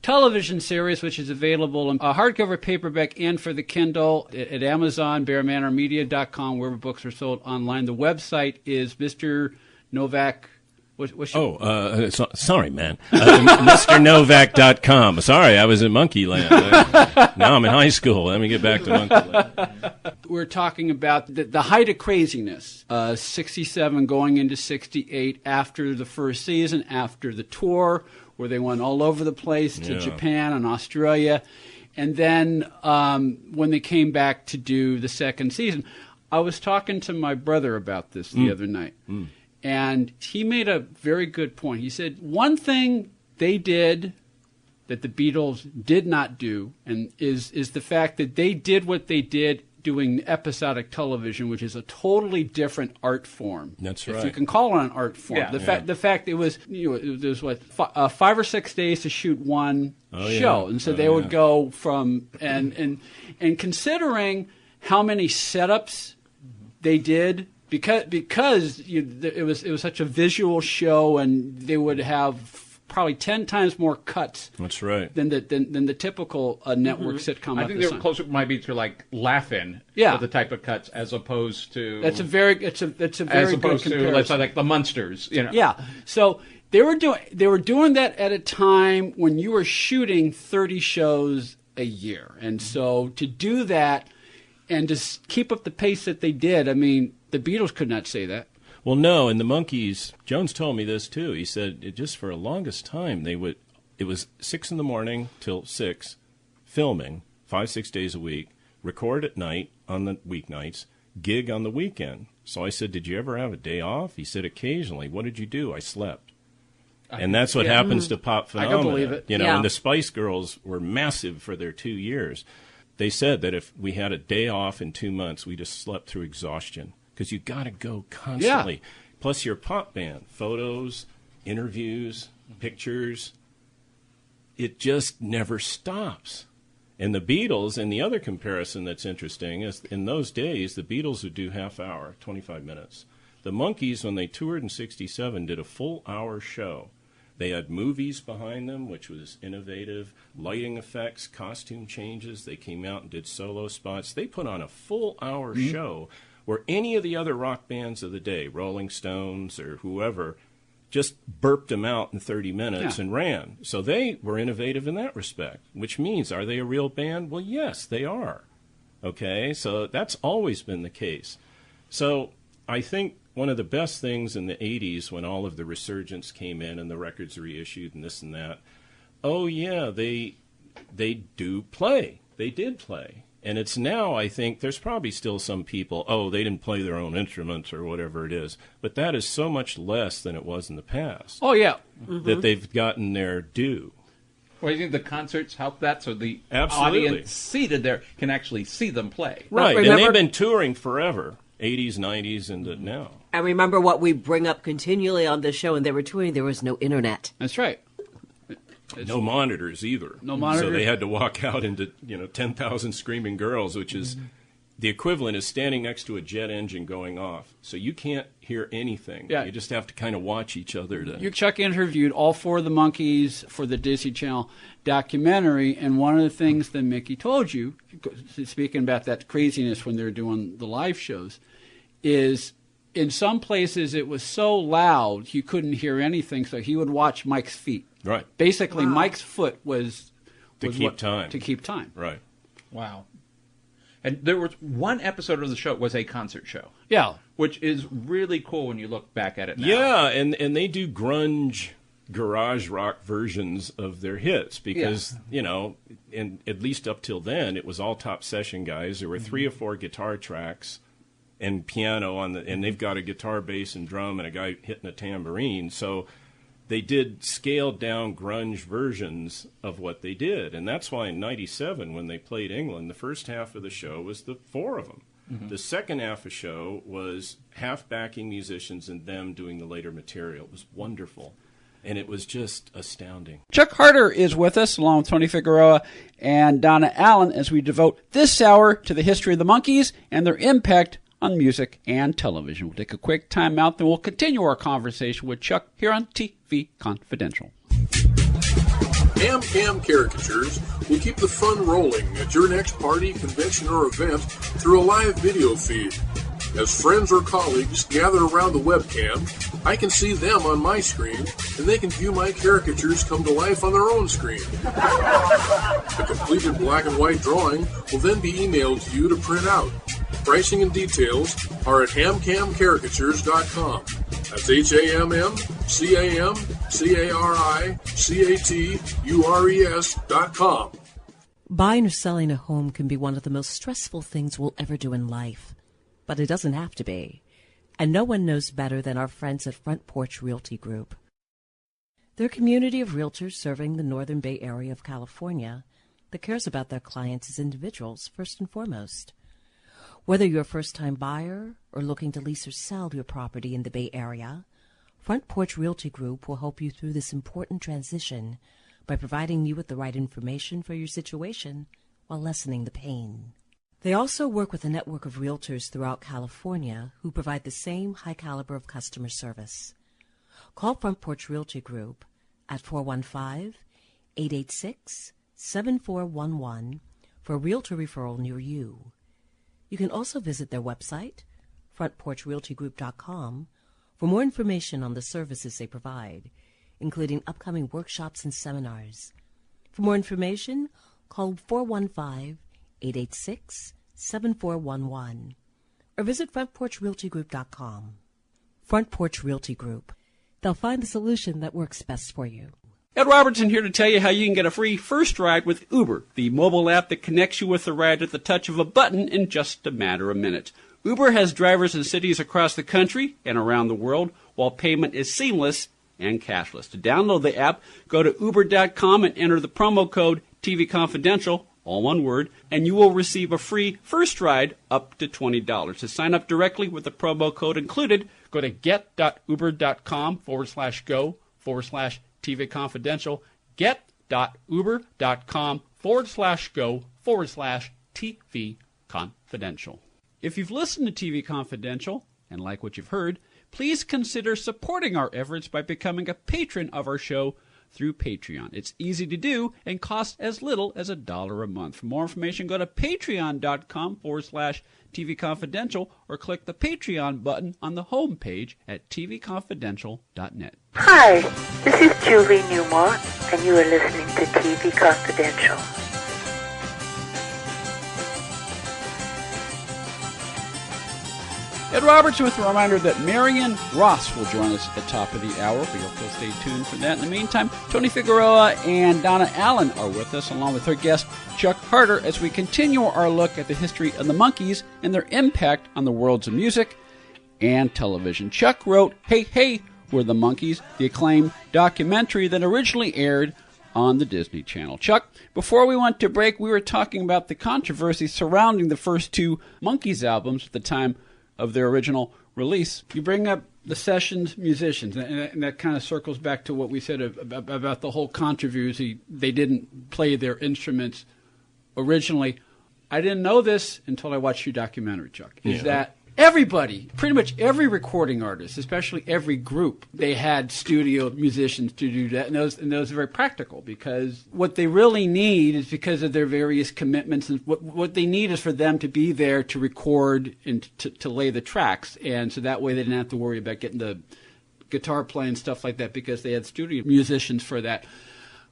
television series, which is available in hardcover, paperback, and for the Kindle at Amazon, BearManorMedia.com, wherever books are sold online. The website is Mr. Novak. Sorry, man. MrNovak.com. Sorry, I was in Monkey Land. Now I'm in high school. Let me get back to Monkey Land. We're talking about the height of craziness, 67 going into 68 after the first season, after the tour, where they went all over the place to Japan and Australia. And then when they came back to do the second season, I was talking to my brother about this the other night. And he made a very good point. He said, one thing they did that the Beatles did not do and is the fact that they did what they did doing episodic television, which is a totally different art form. That's right. If you can call it an art form. Yeah. The fact it was, there was 5 or 6 days to shoot one show. And so they would go from, and considering how many setups they did, because it was such a visual show, and they would have probably 10 times more cuts. That's right. Than the typical network sitcom. I think they're closer, might be to like Laugh-In. Yeah. The type of cuts as opposed to. That's a very good comparison. Let's say like the Munsters. Yeah. So they were doing that at a time when you were shooting 30 shows a year, and so to do that and to keep up the pace that they did, I mean, the Beatles could not say that. Well, no, and the Monkees, Jones told me this too. He said just for the longest time it was 6 a.m. till 6, filming 5-6 days a week, record at night on the weeknights, gig on the weekend. So I said, did you ever have a day off? He said, occasionally. What did you do? I slept. And that's what happens to pop phenomena. I can believe it. You know, Yeah. and the Spice Girls were massive for their 2 years. They said that if we had a day off in 2 months, we just slept through exhaustion because you got to go constantly. Plus your pop band, photos, interviews, pictures. It just never stops. And the Beatles, and the other comparison that's interesting is in those days, the Beatles would do half hour, 25 minutes. The Monkees, when they toured in 67, did a full hour show. They had movies behind them, which was innovative, lighting effects, costume changes. They came out and did solo spots. They put on a full hour show where any of the other rock bands of the day, Rolling Stones or whoever, just burped them out in 30 minutes and ran. So they were innovative in that respect, which means, are they a real band? Well, yes, they are. Okay, so that's always been the case. So I think one of the best things in the 80s when all of the resurgence came in and the records reissued and this and that, oh, yeah, they do play. They did play. And it's now, I think, there's probably still some people, oh, they didn't play their own instruments or whatever it is. But that is so much less than it was in the past. Oh, yeah. That they've gotten their due. Well, you think the concerts help that so the Absolutely. audience seated there can actually see them play? Right, remember- and they've been touring forever, 80s, 90s, and now. I remember what we bring up continually on this show, and they were touring, there was no internet. That's right. No monitors either. No monitors. So they had to walk out into 10,000 screaming girls, which is the equivalent is standing next to a jet engine going off. So you can't hear anything. Yeah. You just have to kind of watch each other. Chuck interviewed all four of the Monkees for the Desi Channel documentary, and one of the things that Micky told you, speaking about that craziness when they were doing the live shows, is in some places it was so loud you couldn't hear anything, so he would watch Mike's feet. Right. Basically, Mike's foot was To keep time. To keep time. Right. Wow. And there was one episode of the show was a concert show. Yeah. Which is really cool when you look back at it now. Yeah, and they do grunge, garage rock versions of their hits because, and at least up till then, it was all top session guys. There were 3 or 4 guitar tracks and piano and they've got a guitar, bass, and drum and a guy hitting a tambourine. So they did scaled-down grunge versions of what they did. And that's why in 97, when they played England, the first half of the show was the 4 of them. Mm-hmm. The second half of the show was half backing musicians and them doing the later material. It was wonderful. And it was just astounding. Chuck Harter is with us, along with Tony Figueroa and Donna Allen, as we devote this hour to the history of the Monkees and their impact on music and television. We'll take a quick time out, then we'll continue our conversation with Chuck here on TV Confidential. Cam Caricatures will keep the fun rolling at your next party, convention, or event through a live video feed. As friends or colleagues gather around the webcam, I can see them on my screen, and they can view my caricatures come to life on their own screen. The completed black and white drawing will then be emailed to you to print out. Pricing and details are at hamcamcaricatures.com. That's HAMMCAMCARICATURES.com. Buying or selling a home can be one of the most stressful things we'll ever do in life. But it doesn't have to be. And no one knows better than our friends at Front Porch Realty Group. They're a community of realtors serving the Northern Bay Area of California that cares about their clients as individuals first and foremost. Whether you're a first-time buyer or looking to lease or sell your property in the Bay Area, Front Porch Realty Group will help you through this important transition by providing you with the right information for your situation while lessening the pain. They also work with a network of realtors throughout California who provide the same high caliber of customer service. Call Front Porch Realty Group at 415-886-7411 for a realtor referral near you. You can also visit their website, frontporchrealtygroup.com, for more information on the services they provide, including upcoming workshops and seminars. For more information, call 415-886-7411 or visit frontporchrealtygroup.com. Front Porch Realty Group. They'll find the solution that works best for you. Ed Robertson here to tell you how you can get a free first ride with Uber, the mobile app that connects you with the ride at the touch of a button in just a matter of minutes. Uber has drivers in cities across the country and around the world, while payment is seamless and cashless. To download the app, go to Uber.com and enter the promo code TVConfidential, all one word, and you will receive a free first ride up to $20. To sign up directly with the promo code included, go to get.uber.com/go/TVConfidential, get.uber.com/go/TVConfidential. If you've listened to TV Confidential and like what you've heard, please consider supporting our efforts by becoming a patron of our show through Patreon. It's easy to do and costs as little as $1 a month. For more information, go to patreon.com/TVConfidential or click the Patreon button on the home page at tvconfidential.net. Hi, this is Julie Newmar, and you are listening to TV Confidential. Ed Roberts with a reminder that Marion Ross will join us at the top of the hour. We hope you'll stay tuned for that. In the meantime, Tony Figueroa and Donna Allen are with us, along with her guest, Chuck Harter, as we continue our look at the history of the Monkees and their impact on the worlds of music and television. Chuck wrote Hey Hey, We're the Monkees, the acclaimed documentary that originally aired on the Disney Channel. Chuck, before we went to break, we were talking about the controversy surrounding the first two Monkees albums at the time of their original release. You bring up the sessions musicians, and that kind of circles back to what we said about the whole controversy. They didn't play their instruments originally. I didn't know this until I watched your documentary, Chuck, is that everybody, pretty much every recording artist, especially every group, they had studio musicians to do that, and those are very practical, because what they really need is, because of their various commitments, and what they need is for them to be there to record and to lay the tracks, and so that way they didn't have to worry about getting the guitar playing, stuff like that, because they had studio musicians for that.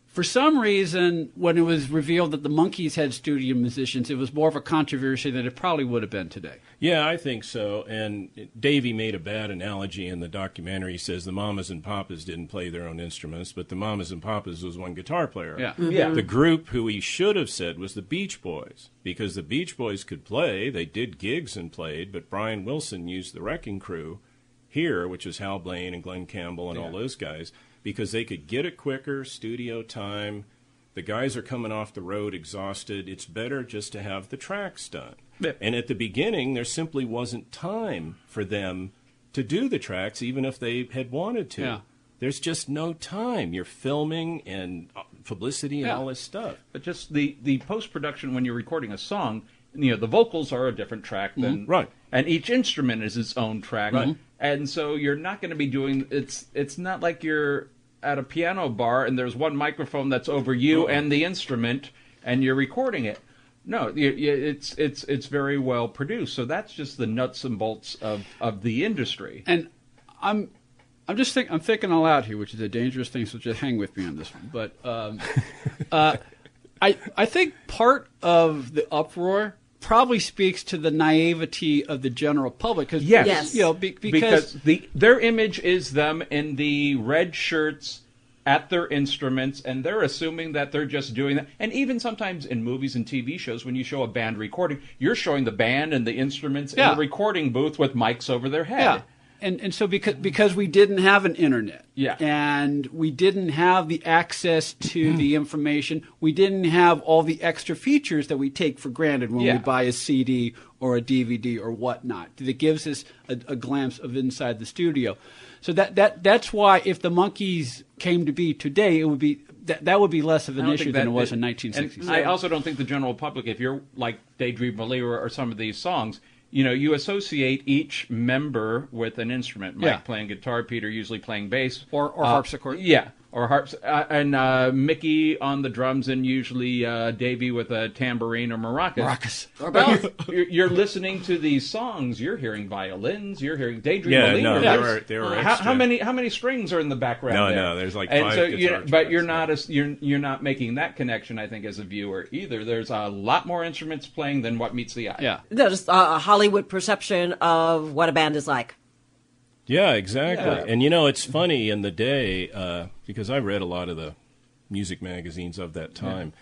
For some reason, when it was revealed that the Monkees had studio musicians, it was more of a controversy than it probably would have been today. Yeah, I think so. And Davy made a bad analogy in the documentary. He says the Mamas and Papas didn't play their own instruments, but the Mamas and Papas was one guitar player. Yeah. Mm-hmm. Yeah. The group who he should have said was the Beach Boys, because the Beach Boys could play. They did gigs and played, but Brian Wilson used the Wrecking Crew here, which is Hal Blaine and Glenn Campbell and all those guys, because they could get it quicker, studio time. The guys are coming off the road exhausted. It's better just to have the tracks done. Yeah. And at the beginning, there simply wasn't time for them to do the tracks, even if they had wanted to. Yeah. There's just no time. You're filming and publicity and all this stuff. But just the post-production when you're recording a song, the vocals are a different track than right, and each instrument is its own track, right. And so you're not going to be doing it's not like you're at a piano bar and there's one microphone that's over you and the instrument and you're recording it. No, it's very well produced. So that's just the nuts and bolts of the industry. And I'm thinking all out here, which is a dangerous thing. So just hang with me on this one. But I think part of the uproar probably speaks to the naivety of the general public. Cause, yes. Because their image is them in the red shirts at their instruments, and they're assuming that they're just doing that. And even sometimes in movies and TV shows, when you show a band recording, you're showing the band and the instruments in the recording booth with mics over their head. Yeah. And so because we didn't have an internet, and we didn't have the access to the information, we didn't have all the extra features that we take for granted when we buy a CD or a DVD or whatnot. That gives us a glimpse of inside the studio. So that's why if the Monkees came to be today, it would be that would be less of an issue than it was in 1967. I also don't think the general public, if you're like Daydream Believer or some of these songs, you associate each member with an instrument. Mike playing guitar, Peter usually playing bass. Or harpsichord. Or harps. And Micky on the drums, and usually Davy with a tambourine or maracas. Well, you're listening to these songs, you're hearing violins, you're hearing Daydream Believer. No, there were extra. How many strings are in the background? No, there's like 5 guitar but you're not making that connection, I think, as a viewer either. There's a lot more instruments playing than what meets the eye. Yeah. There's a Hollywood perception of what a band is like. Yeah, exactly. Yeah. And, it's funny in the day, because I read a lot of the music magazines of that time,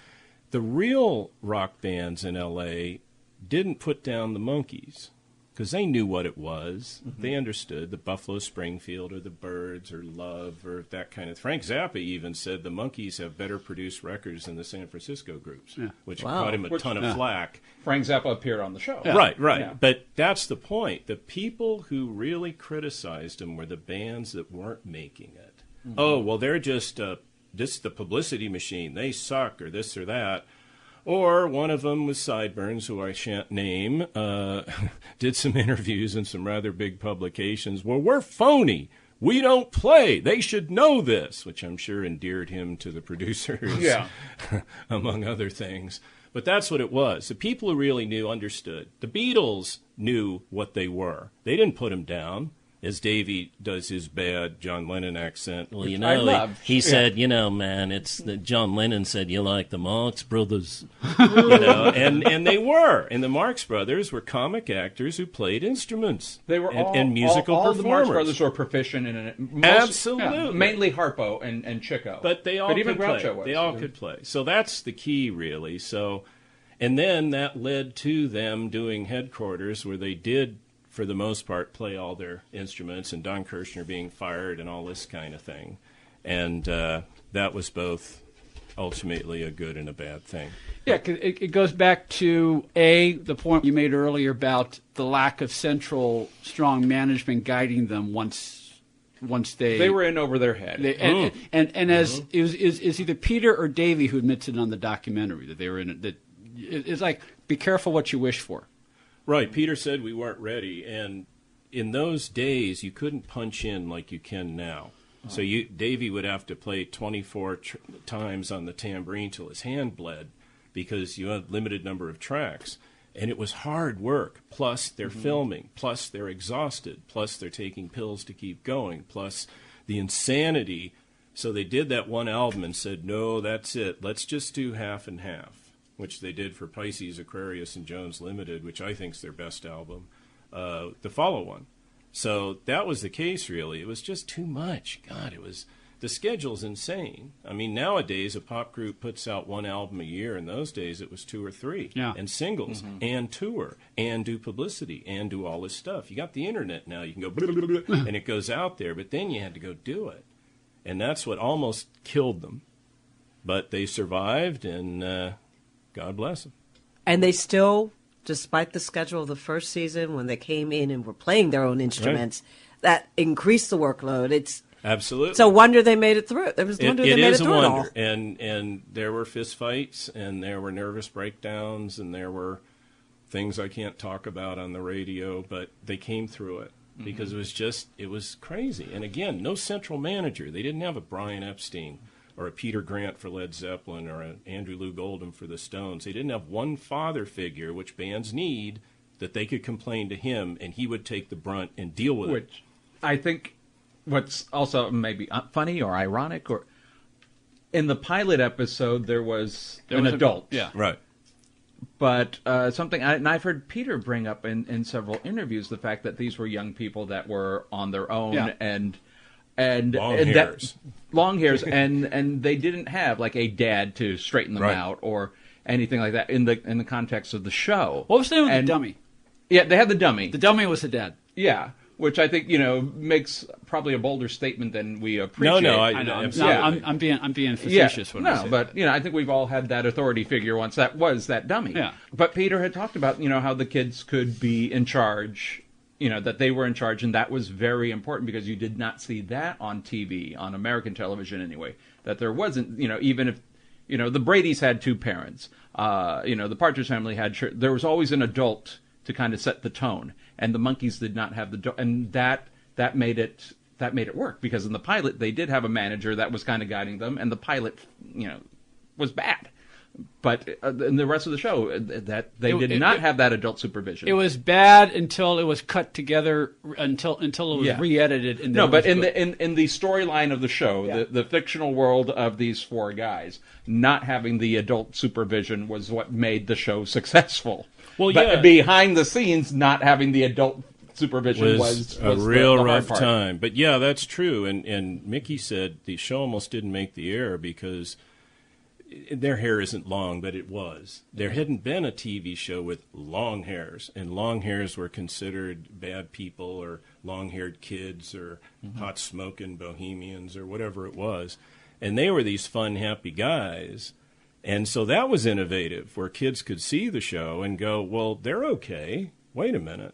the real rock bands in L.A. didn't put down the Monkees. because they knew what it was. They understood the Buffalo Springfield or the Byrds or Love or that kind of. Frank Zappa even said the Monkees have better produced records than the San Francisco groups, which caught him a ton of flack. Frank Zappa appeared on the show. Right. Yeah. But that's the point. The people who really criticized him were the bands that weren't making it. Oh, well, they're just the publicity machine. They suck or this or that. Or one of them was Sideburns, who I shan't name, did some interviews in some rather big publications. Well, we're phony. We don't play. They should know this, which I'm sure endeared him to the producers, among other things. But that's what it was. The people who really knew understood. The Beatles knew what they were. They didn't put them down. As Davy does his bad John Lennon accent. Well, he said, man, it's that John Lennon said, you like the Marx Brothers. And they were. And the Marx Brothers were comic actors who played instruments. They were and musical all performers. The Marx Brothers were proficient in it. Absolutely. Mainly Harpo and Chico. But they all even could play. Groucho was. They all could play. So that's the key, really. So, and then that led to them doing Headquarters, where they did, for the most part, play all their instruments, and Don Kirshner being fired and all this kind of thing. And that was both ultimately a good and a bad thing. Yeah, 'cause it goes back to, the point you made earlier about the lack of central strong management guiding them once they were in over their head. As it was either Peter or Davy who admits it on the documentary that they were in it. That it's like, be careful what you wish for. Right. Peter said we weren't ready, and in those days you couldn't punch in like you can now. So Davy would have to play 24 times on the tambourine till his hand bled, because you had limited number of tracks, and it was hard work. Plus they're filming, plus they're exhausted, plus they're taking pills to keep going, plus the insanity. So they did that one album and said, no, that's it. Let's just do half and half, which they did for Pisces, Aquarius, and Jones Limited, which I think is their best album, the follow one. So that was the case, really. It was just too much. God, the schedule's insane. I mean, nowadays a pop group puts out one album a year. In those days it was 2 or 3. And singles, and tour, and do publicity, and do all this stuff. You got the internet now. You can go, blah, blah, blah, blah, and it goes out there. But then you had to go do it. And that's what almost killed them. But they survived, and God bless them. And they still, despite the schedule of the first season, when they came in and were playing their own instruments, that increased the workload. It's absolutely. It's a wonder they made it through. It was a wonder they made it through it all. And there were fist fights, and there were nervous breakdowns, and there were things I can't talk about on the radio, but they came through it because it was crazy. And again, no central manager. They didn't have a Brian Epstein or a Peter Grant for Led Zeppelin, or an Andrew Loog Oldham for the Stones. They didn't have one father figure, which bands need, that they could complain to him, and he would take the brunt and deal with it. Which I think what's also maybe funny or ironic, or in the pilot episode there was an adult. Yeah. Right. But something, and I've heard Peter bring up in several interviews, the fact that these were young people that were on their own and long hairs, and they didn't have like a dad to straighten them out or anything like that in the context of the show. What was the name of the dummy? Yeah, they had the dummy. The dummy was the dad. Yeah, which I think makes probably a bolder statement than we appreciate. No, I know. I'm being facetious when I say but that. I think we've all had that authority figure once. That was that dummy. Yeah. But Peter had talked about how the kids could be in charge. That they were in charge, and that was very important because you did not see that on TV, on American television anyway. That there wasn't, even if, the Bradys had 2 parents, the Partridge Family had, there was always an adult to kind of set the tone, and the Monkees did not have and that made it work because in the pilot they did have a manager that was kind of guiding them, and the pilot, was bad. But in the rest of the show, that they did not have that adult supervision. It was bad until it was cut together, until it was re-edited. But in the storyline of the show, the fictional world of these 4 guys, not having the adult supervision was what made the show successful. Well, but behind the scenes, not having the adult supervision was a real the rough part. time. But yeah, that's true. And Mickey said the show almost didn't make the air because their hair isn't long, but it was. There hadn't been a TV show with long hairs, and long hairs were considered bad people or long-haired kids or hot-smoking bohemians or whatever it was. And they were these fun, happy guys. And so that was innovative, where kids could see the show and go, well, they're okay. Wait a minute.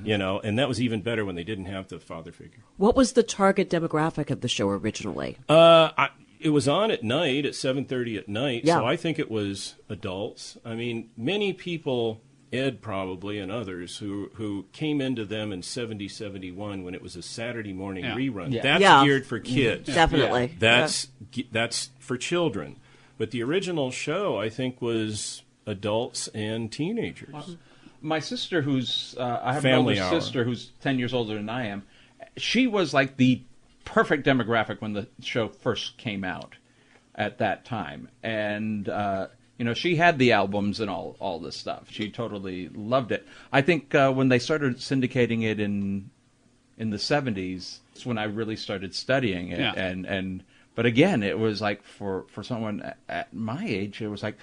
You know, and that was even better when they didn't have the father figure. What was the target demographic of the show originally? It was on at night, at 7:30 at night, Yeah. so I think it was adults. I mean, many people, Ed probably and others, who came into them in 70, 71 when it was a Saturday morning rerun. Yeah. That's Yeah. geared for kids. Definitely. That's for children. But the original show, I think, was adults and teenagers. My sister, who's I have Family an older hour. sister who's 10 years older than I am. She was like the perfect demographic when the show first came out at that time, and you know, she had the albums and all this stuff. She totally loved it. I think when they started syndicating it in the 70s, it's when I really started studying it. Yeah. And but again, it was like for someone at my age, it was like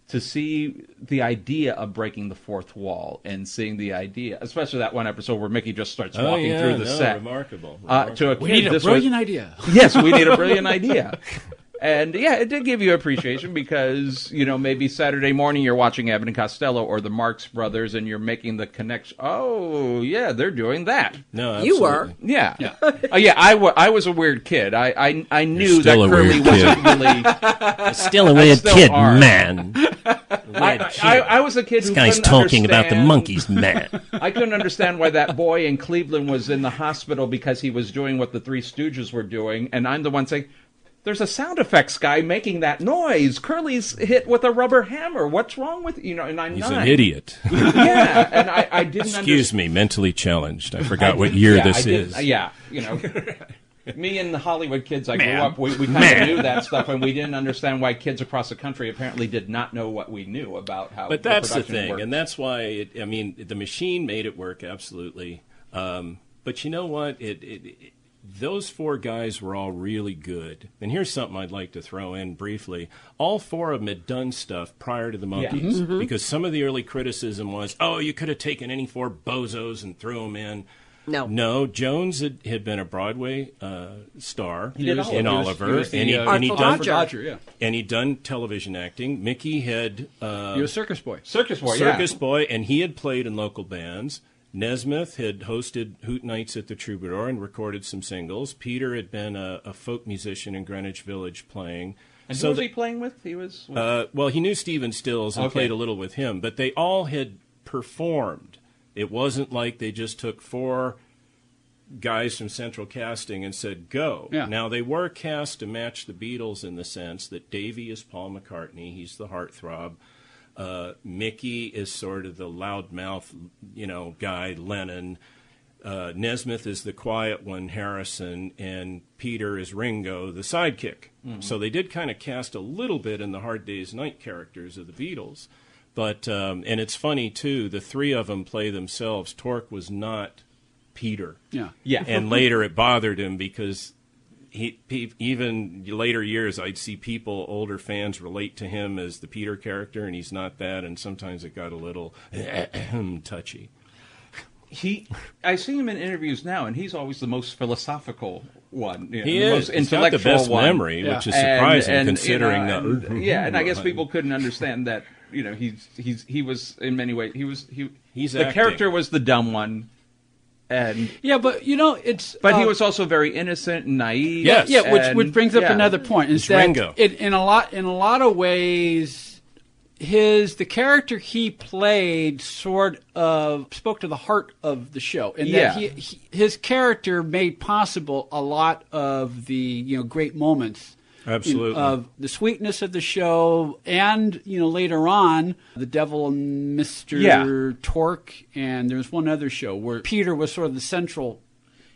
to see the idea of breaking the fourth wall and seeing the idea, especially that one episode where Mickey just starts walking through the set. Remarkable. To a We kid, need a this brilliant idea. Yes, we need a brilliant idea. And yeah, it did give you appreciation because, you know, maybe Saturday morning you're watching Abbott and Costello or the Marx Brothers and you're making the connection. Oh, yeah, they're doing that. No, You absolutely. were. Yeah. I was a weird kid. I knew that still a Curly weird wasn't really... Still a weird still kid, are. man. I was a kid This who guy's couldn't talking about the understand- Monkees, man. I couldn't understand why that boy in Cleveland was in the hospital because he was doing what the Three Stooges were doing, and I'm the one saying, there's a sound effects guy making that noise. Curly's hit with a rubber hammer. What's wrong with, you know, and I'm He's 9. an idiot. Yeah, and I didn't Excuse me, mentally challenged. I forgot what year this is. Yeah, you know. Me and the Hollywood kids I grew up, we kind of knew that stuff, and we didn't understand why kids across the country apparently did not know what we knew about how But that's the production thing, worked. and that's why, the machine made it work, absolutely. But you know what? Those four guys were all really good. And here's something I'd like to throw in briefly. All four of them had done stuff prior to the Monkees, because some of the early criticism was, oh, you could have taken any four bozos and threw them in. No, Jones had been a Broadway star in Oliver, and he'd done television acting. Mickey had He was Circus Boy. Circus Boy, and he had played in local bands. Nesmith had hosted Hoot Nights at the Troubadour and recorded some singles. Peter had been a folk musician in Greenwich Village playing. And who was he playing with? He was... well, he knew Stephen Stills and played a little with him, but they all had performed. It wasn't like they just took four guys from Central Casting and said, go. Yeah. Now, they were cast to match the Beatles in the sense that Davy is Paul McCartney. He's the heartthrob. Mickey is sort of the loudmouth, guy, Lennon. Nesmith is the quiet one, Harrison, and Peter is Ringo, the sidekick. Mm-hmm. So they did kind of cast a little bit in the Hard Day's Night characters of the Beatles. But and it's funny, too, the three of them play themselves. Torque was not Peter. Yeah. And later it bothered him because even later years, I'd see people, older fans, relate to him as the Peter character, and he's not that, and sometimes it got a little touchy. I see him in interviews now, and he's always the most philosophical one. He the is. most He's got intellectual the best one. memory, which is surprising considering and I guess people couldn't understand that. He was in many ways he's the acting. character was the dumb one. And but it's. But he was also very innocent and naive. Yes, which brings up another point. Is that Ringo. In a lot of ways, the character he played sort of spoke to the heart of the show, and that his character made possible a lot of the great moments. Absolutely. Of the sweetness of the show, and later on, The Devil and Mr. Torque, and there's one other show where Peter was sort of the central.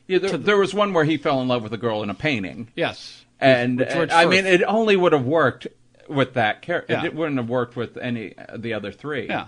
Yeah, there was one where he fell in love with a girl in a painting. Yes, and with I mean, it only would have worked with that character. Yeah. It wouldn't have worked with any of the other three. Yeah.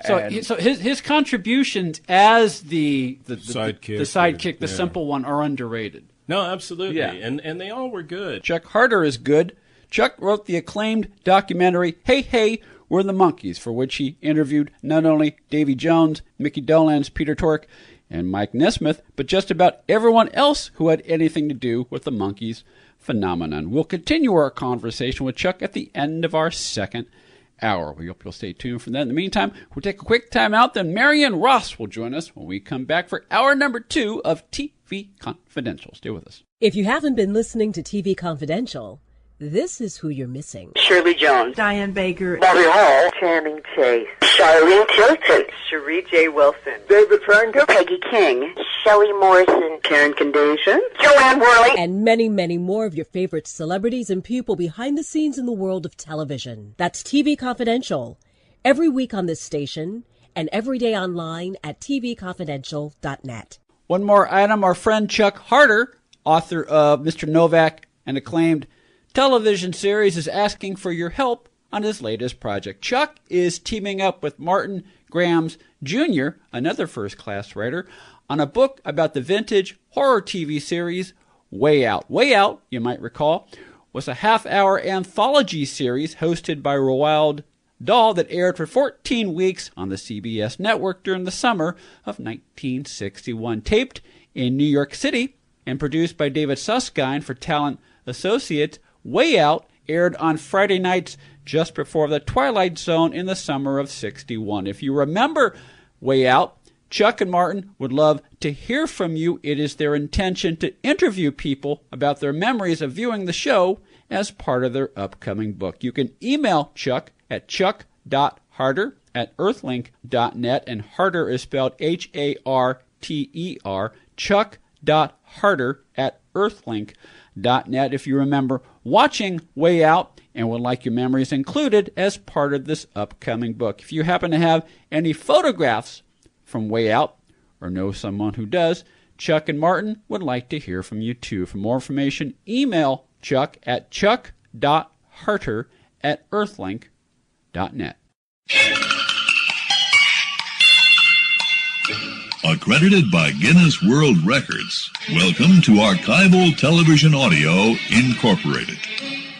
So his contributions as the sidekick, the simple one, are underrated. No, absolutely. Yeah. And they all were good. Chuck Harter is good. Chuck wrote the acclaimed documentary Hey Hey, We're the Monkees, for which he interviewed not only Davy Jones, Micky Dolenz, Peter Tork, and Mike Nesmith, but just about everyone else who had anything to do with the Monkees phenomenon. We'll continue our conversation with Chuck at the end of our second hour. We hope you'll stay tuned for that. In the meantime, we'll take a quick time out, then Marion Ross will join us when we come back for hour number 2 of TV Confidential. Stay with us. If you haven't been listening to TV Confidential, this is who you're missing. Shirley Jones, Diane Baker, Bobby Hall, Channing Chase, Charlene Tilton, Cherie J. Wilson, David Franco, Peggy King, Shelley Morrison, Karen Kardashian, Joanne Worley, and many, many more of your favorite celebrities and people behind the scenes in the world of television. That's TV Confidential, every week on this station and every day online at tvconfidential.net. One more item. Our friend Chuck Harter, author of Mr. Novak, an acclaimed television series, is asking for your help on his latest project. Chuck is teaming up with Martin Grams Jr., another first-class writer, on a book about the vintage horror TV series Way Out. Way Out, you might recall, was a half-hour anthology series hosted by Roald Dahl that aired for 14 weeks on the CBS network during the summer of 1961. Taped in New York City and produced by David Susskind for Talent Associates, Way Out aired on Friday nights just before the Twilight Zone in the summer of 61. If you remember Way Out, Chuck and Martin would love to hear from you. It is their intention to interview people about their memories of viewing the show as part of their upcoming book. You can email Chuck at chuck.harter@earthlink.net, and Harter is spelled Harter, chuck.harter@earthlink.net. If you remember watching Way Out and would like your memories included as part of this upcoming book. If you happen to have any photographs from Way Out or know someone who does, Chuck and Martin would like to hear from you too. For more information, email Chuck at chuck.harter@earthlink.net. Accredited by Guinness World Records, welcome to Archival Television Audio Incorporated,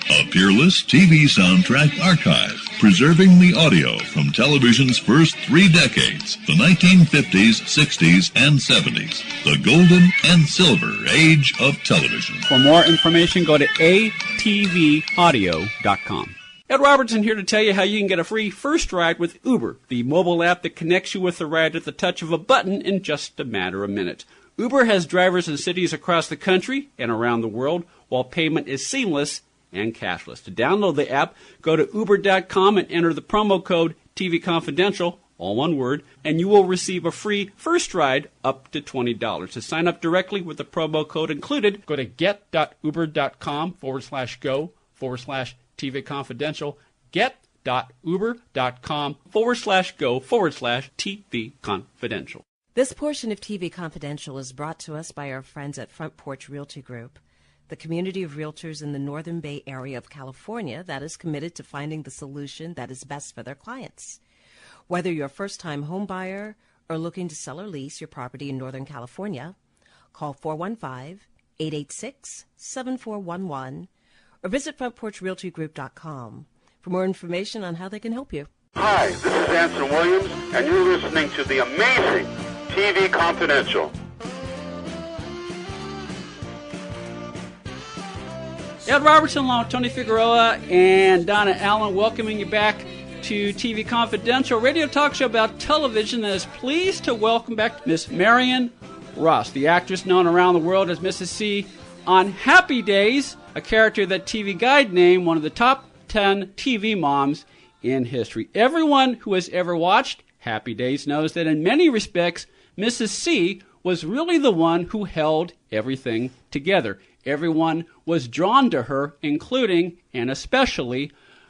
a peerless TV soundtrack archive, preserving the audio from television's first 3 decades, the 1950s, 60s, and 70s, the golden and silver age of television. For more information, go to atvaudio.com. Ed Robertson here to tell you how you can get a free first ride with Uber, the mobile app that connects you with the ride at the touch of a button in just a matter of minutes. Uber has drivers in cities across the country and around the world, while payment is seamless and cashless. To download the app, go to uber.com and enter the promo code TVConfidential, all one word, and you will receive a free first ride up to $20. To sign up directly with the promo code included, go to get.uber.com/go/TV Confidential, get.uber.com/go/TV Confidential. This portion of TV Confidential is brought to us by our friends at Front Porch Realty Group, the community of realtors in the Northern Bay Area of California that is committed to finding the solution that is best for their clients. Whether you're a first-time home buyer or looking to sell or lease your property in Northern California, call 415-886-7411 or visit frontporchrealtygroup.com for more information on how they can help you. Hi, this is Anson Williams, and you're listening to the amazing TV Confidential. Ed Robertson along with Tony Figueroa and Donna Allen welcoming you back to TV Confidential, radio talk show about television that is pleased to welcome back Miss Marion Ross, the actress known around the world as Mrs. C on Happy Days, a character that TV Guide named one of the top 10 TV moms in history. Everyone who has ever watched Happy Days knows that in many respects, Mrs. C was really the one who held everything together. Everyone was drawn to her, including and especially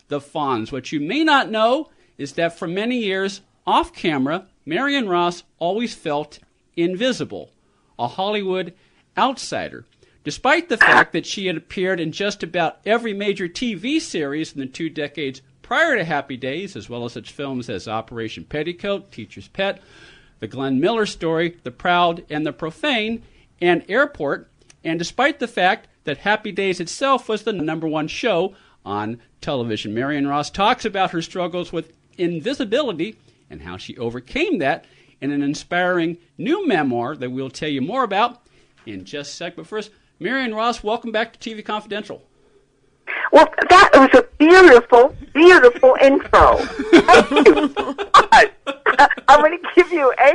the Fonz. What you may not know is that for many years, off camera, Marion Ross always felt invisible, a Hollywood outsider. Despite the fact that she had appeared in just about every major TV series in the 2 decades prior to Happy Days, as well as such films as Operation Petticoat, Teacher's Pet, The Glenn Miller Story, The Proud and the Profane, and Airport, and despite the fact that Happy Days itself was the #1 show on television. Marion Ross talks about her struggles with invisibility and how she overcame that in an inspiring new memoir that we'll tell you more about in just a sec. But first, Marion Ross, welcome back to TV Confidential. Well, that was a beautiful, beautiful intro. Thank you. I'm going to give you A+.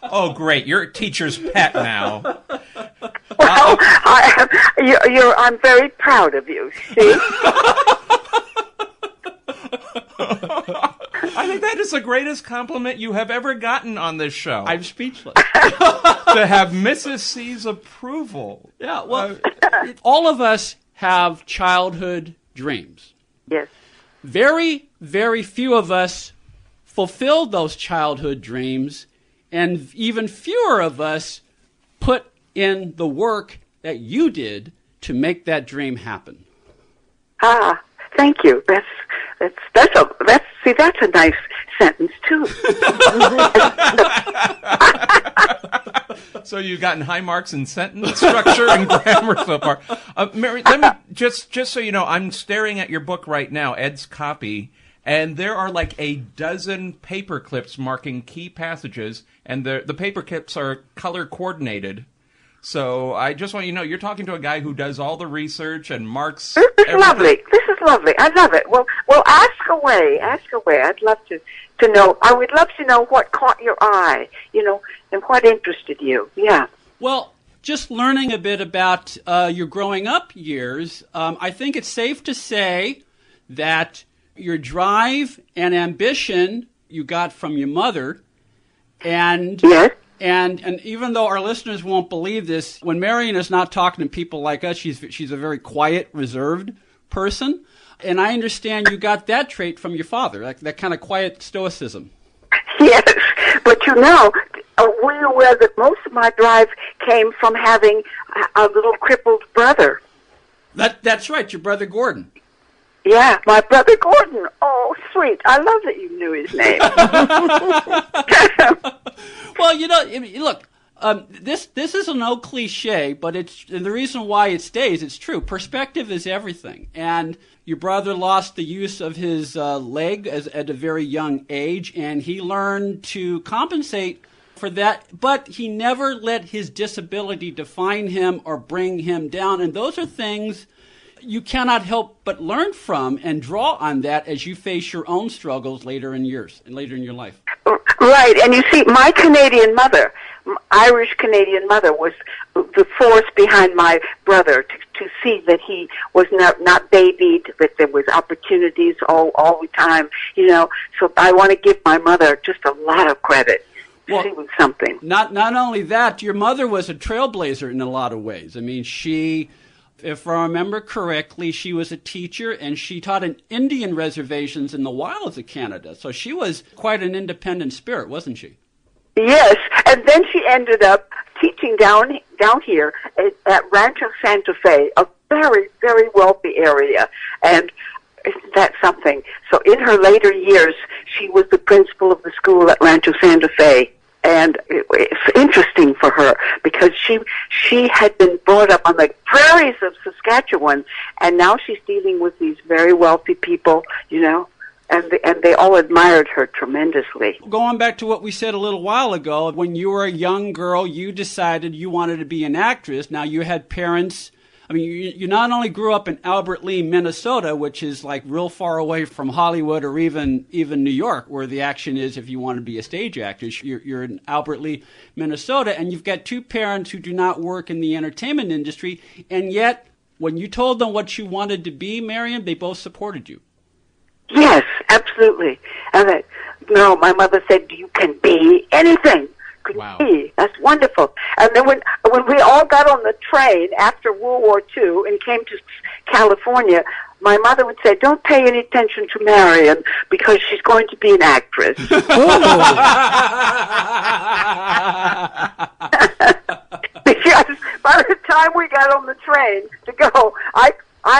Oh, great. You're a teacher's pet now. Well, I'm very proud of you, see? I think that is the greatest compliment you have ever gotten on this show. I'm speechless. To have Mrs. C's approval. Yeah, well, all of us have childhood dreams. Yes. Very, very few of us fulfilled those childhood dreams, and even fewer of us put in the work that you did to make that dream happen. Ah, thank you. That's a nice sentence too. So you've gotten high marks in sentence structure and grammar so far. Mary, let me just so you know, I'm staring at your book right now, Ed's copy, and there are like a dozen paper clips marking key passages, and the paper clips are color coordinated. So I just want you to know, you're talking to a guy who does all the research and marks. This is lovely. This is lovely. I love it. Well, ask away. Ask away. I'd love to know. I would love to know what caught your eye, and what interested you. Yeah. Well, just learning a bit about your growing up years, I think it's safe to say that your drive and ambition you got from your mother, and yes. And even though our listeners won't believe this, when Marion is not talking to people like us, she's a very quiet, reserved person. And I understand you got that trait from your father, like that kind of quiet stoicism. Yes, but were you aware that most of my drive came from having a little crippled brother? That's right, your brother Gordon. Yeah, my brother Gordon. Oh, sweet. I love that you knew his name. Well, look, this is an old cliche, but and the reason why it stays, it's true. Perspective is everything. And your brother lost the use of his leg at a very young age, and he learned to compensate for that, but he never let his disability define him or bring him down. And those are things you cannot help but learn from and draw on that as you face your own struggles later in your life. Right, and you see, my Canadian mother, Irish-Canadian mother, was the force behind my brother to see that he was not babied, that there was opportunities all the time, So I want to give my mother just a lot of credit. Well, she was something. Not only that, your mother was a trailblazer in a lot of ways. I mean, if I remember correctly, she was a teacher, and she taught in Indian reservations in the wilds of Canada. So she was quite an independent spirit, wasn't she? Yes, and then she ended up teaching down here at Rancho Santa Fe, a very, very wealthy area. And isn't that something? So in her later years, she was the principal of the school at Rancho Santa Fe. And it's interesting for her because she had been brought up on the prairies of Saskatchewan, and now she's dealing with these very wealthy people, and they all admired her tremendously. Going back to what we said a little while ago, when you were a young girl, you decided you wanted to be an actress. Now, you had parents. I mean, you not only grew up in Albert Lea, Minnesota, which is like real far away from Hollywood or even New York, where the action is if you want to be a stage actress. You're in Albert Lea, Minnesota, and you've got two parents who do not work in the entertainment industry, and yet when you told them what you wanted to be, Marion, they both supported you. Yes, absolutely. And my mother said, you can be anything. Wow. That's wonderful. And then when we all got on the train after World War II and came to California, my mother would say, don't pay any attention to Marion because she's going to be an actress. Because by the time we got on the train to go, I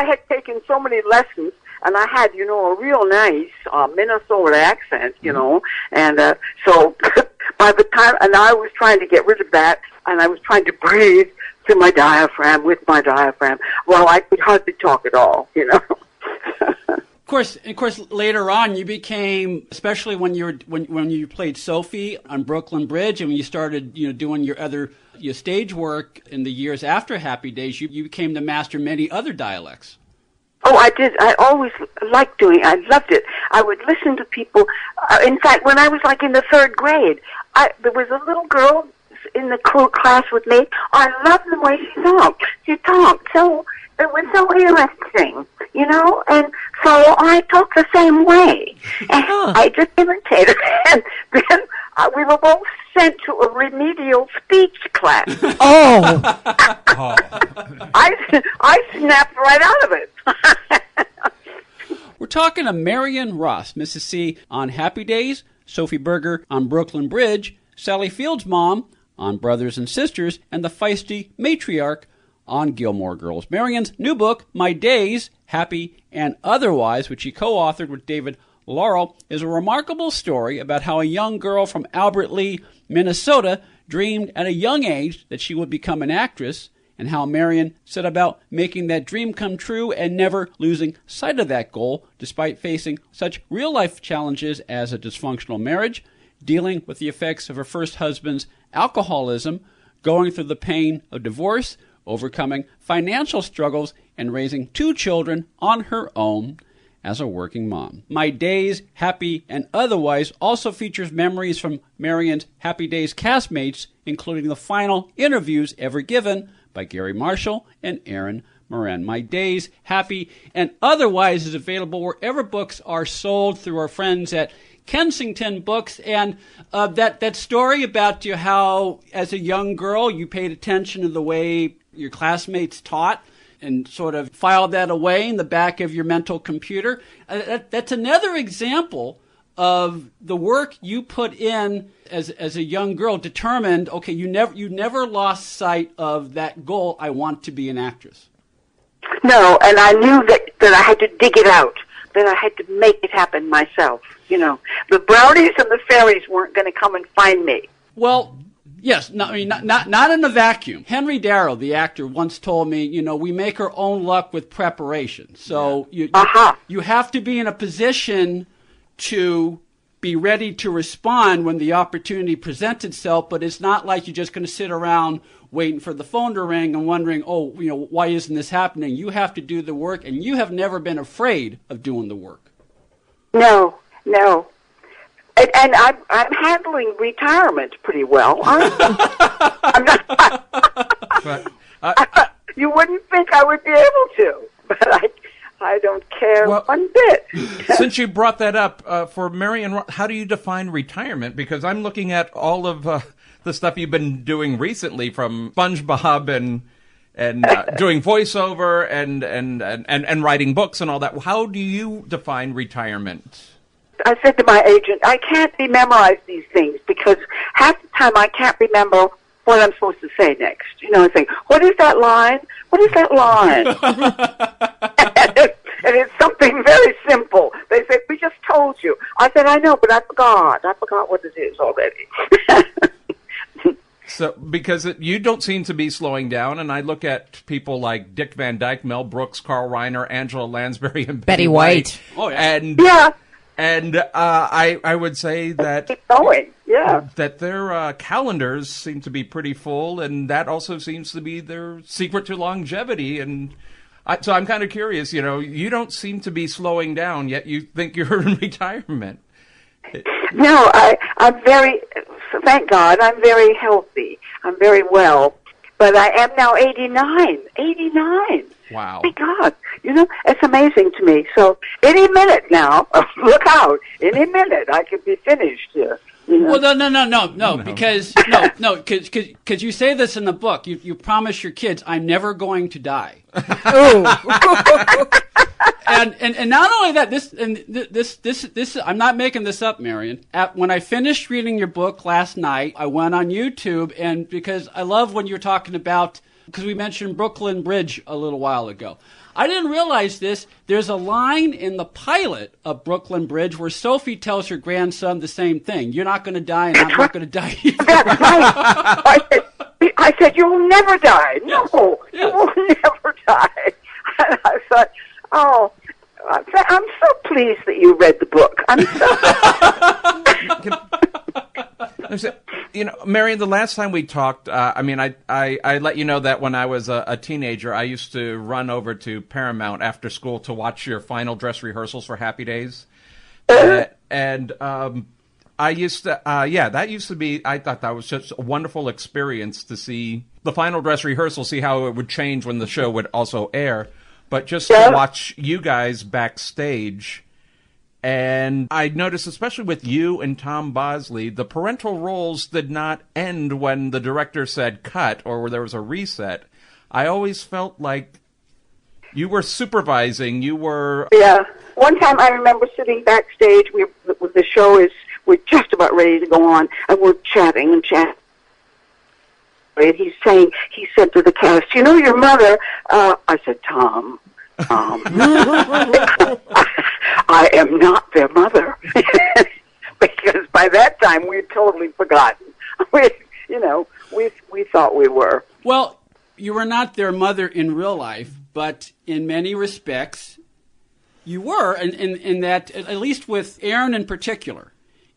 had taken so many lessons, and I had, a real nice Minnesota accent, and so by the time, and I was trying to get rid of that, and I was trying to breathe to my diaphragm, with my diaphragm. Well, I could hardly talk at all, you know. Of course, later on you became, especially when you played Sophie on Brooklyn Bridge, and when you started, doing your stage work in the years after Happy Days, you became to master many other dialects. Oh, I did. I always liked doing it. I loved it. I would listen to people. In fact, when I was like in the 3rd grade, there was a little girl in the class with me. I loved the way she talked. She talked so, it was so interesting, you know, and so I talked the same way. And I just imitated her. And then we were both sent to a remedial speech class. Oh! I snapped right out of it. We're talking to Marion Ross, Mrs. C on Happy Days, Sophie Berger on Brooklyn Bridge, Sally Field's mom on Brothers and Sisters, and the feisty matriarch on Gilmore Girls. Marion's new book, My Days, Happy and Otherwise, which she co-authored with David Laurel, is a remarkable story about how a young girl from Albert Lee, Minnesota, dreamed at a young age that she would become an actress, and how Marion set about making that dream come true and never losing sight of that goal, despite facing such real-life challenges as a dysfunctional marriage, dealing with the effects of her first husband's alcoholism, going through the pain of divorce, overcoming financial struggles, and raising 2 children on her own as a working mom. My Days, Happy and Otherwise also features memories from Marion's Happy Days castmates, including the final interviews ever given by Gary Marshall and Aaron Moran. My Days, Happy and Otherwise is available wherever books are sold, through our friends at Kensington Books. And that story about how, as a young girl, you paid attention to the way your classmates taught and sort of filed that away in the back of your mental computer. That's another example of the work you put in as a young girl, determined, okay, you never lost sight of that goal, I want to be an actress. No, and I knew that I had to dig it out, that I had to make it happen myself, you know. The brownies and the fairies weren't going to come and find me. Well, yes, not in a vacuum. Henry Darrow, the actor, once told me, we make our own luck with preparation. So you have to be in a position to be ready to respond when the opportunity presents itself, but it's not like you're just going to sit around waiting for the phone to ring and wondering, why isn't this happening? You have to do the work, and you have never been afraid of doing the work. No. And I'm handling retirement pretty well. I'm not, you wouldn't think I would be able to, but I don't care one bit. Since you brought that up, for Marion, how do you define retirement? Because I'm looking at all of the stuff you've been doing recently, from SpongeBob and doing voiceover and writing books and all that. How do you define retirement? I said to my agent, I can't memorize these things, because half the time I can't remember what I'm supposed to say next. I think, what is that line? What is that line? And it's something very simple. They said, we just told you. I said, I know, but I forgot. I forgot what it is already. So, because you don't seem to be slowing down, and I look at people like Dick Van Dyke, Mel Brooks, Carl Reiner, Angela Lansbury, and Betty White. Oh, and And I would say that that their calendars seem to be pretty full, and that also seems to be their secret to longevity. And so I'm kind of curious. You don't seem to be slowing down, yet you think you're in retirement. No, I'm very. Thank God, I'm very healthy. I'm very well, but I am now 89. 89. Wow. My God, it's amazing to me. So any minute now, look out! Any minute, I could be finished here. Well, no, because you say this in the book. You promise your kids, I'm never going to die. And not only that, this I'm not making this up, Marion. When I finished reading your book last night, I went on YouTube, and because I love when you're talking about, because we mentioned Brooklyn Bridge a little while ago. I didn't realize this. There's a line in the pilot of Brooklyn Bridge where Sophie tells her grandson the same thing. You're not going to die, and I'm not going to die either. That's right. I said, "You'll never die." Yes. No, you will never die. And I thought, oh, I'm so pleased that you read the book. I'm so... Marion, the last time we talked, I let you know that when I was a teenager, I used to run over to Paramount after school to watch your final dress rehearsals for Happy Days. And I used to, that used to be, I thought that was such a wonderful experience to see the final dress rehearsal, see how it would change when the show would also air. But just to watch you guys backstage. And I noticed, especially with you and Tom Bosley, the parental roles did not end when the director said cut or where there was a reset. I always felt like you were supervising. You were... Yeah. One time I remember sitting backstage. We're just about ready to go on, and we're chatting. And he said to the cast, "You know your mother?" I said, "Tom, I am not their mother," because by that time we had totally forgotten. We thought we were. Well, you were not their mother in real life, but in many respects, you were, in that, at least with Aaron in particular.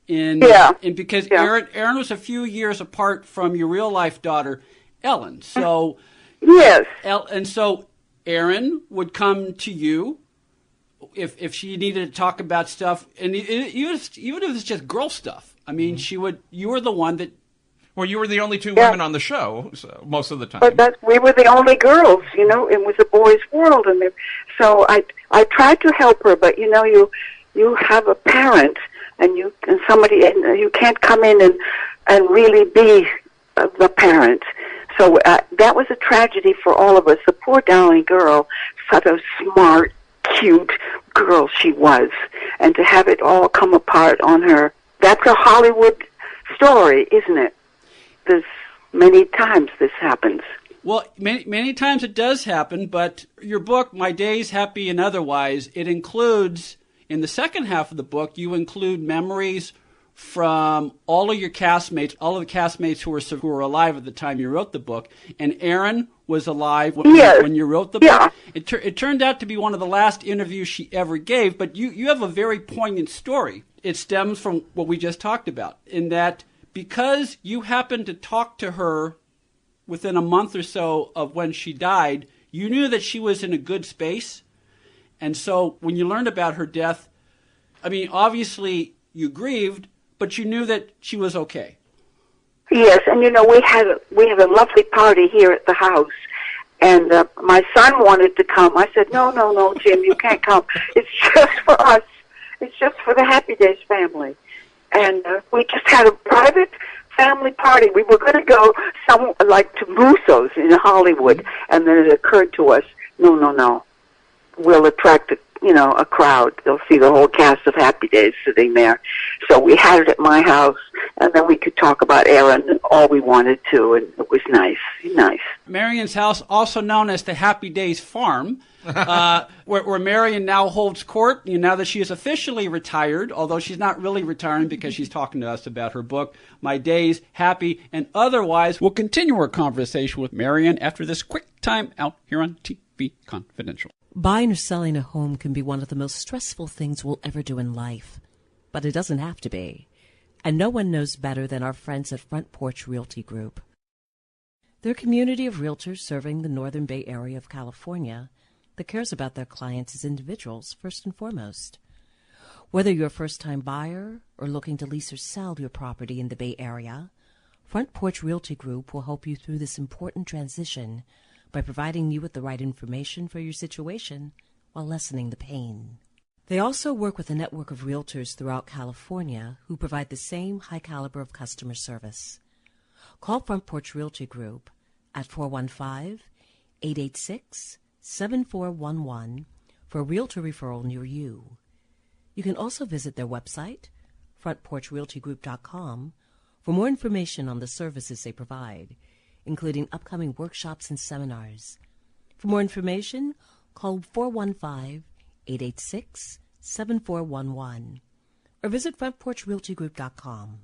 Because Aaron was a few years apart from your real life daughter, Ellen. So yes, and so Aaron would come to you if she needed to talk about stuff, and even if it's just girl stuff. I mean, you were the one that. Well, you were the only two women on the show most of the time. But we were the only girls. It was a boys' world, and so I tried to help her, but you have a parent. And you can't come in and really be the parent. So that was a tragedy for all of us. The poor darling girl, such a smart, cute girl she was, and to have it all come apart on her. That's a Hollywood story, isn't it? There's many times this happens. Well, many times it does happen, but your book, My Days, Happy and Otherwise, it includes... In the second half of the book, you include memories from all of your castmates, all of the castmates who were alive at the time you wrote the book. And Aaron was alive when you wrote the book. It turned out to be one of the last interviews she ever gave, but you have a very poignant story. It stems from what we just talked about, in that because you happened to talk to her within a month or so of when she died, you knew that she was in a good space. And so when you learned about her death, I mean, obviously you grieved, but you knew that she was okay. Yes, and we had a lovely party here at the house, and my son wanted to come. I said, no, Jim, you can't come. It's just for us. It's just for the Happy Days family. And we just had a private family party. We were going to go to Musso's in Hollywood, and then it occurred to us, no. Will attract a crowd. They'll see the whole cast of Happy Days sitting there. So we had it at my house, and then we could talk about Aaron all we wanted to, and it was nice. Marion's house, also known as the Happy Days Farm, where Marion now holds court, now that she is officially retired, although she's not really retiring because she's talking to us about her book, My Days, Happy and Otherwise. We'll continue our conversation with Marion after this quick time out here on TV Confidential. Buying or selling a home can be one of the most stressful things we'll ever do in life, but it doesn't have to be. And no one knows better than our friends at Front Porch Realty Group. They're a community of realtors serving the Northern Bay Area of California that cares about their clients as individuals first and foremost. Whether you're a first-time buyer or looking to lease or sell your property in the Bay Area, Front Porch Realty Group will help you through this important transition by providing you with the right information for your situation while lessening the pain. They also work with a network of realtors throughout California who provide the same high caliber of customer service. Call Front Porch Realty Group at 415-886-7411 for a realtor referral near you. You can also visit their website, frontporchrealtygroup.com, for more information on the services they provide, including upcoming workshops and seminars. For more information, call 415-886-7411 or visit frontporchrealtygroup.com.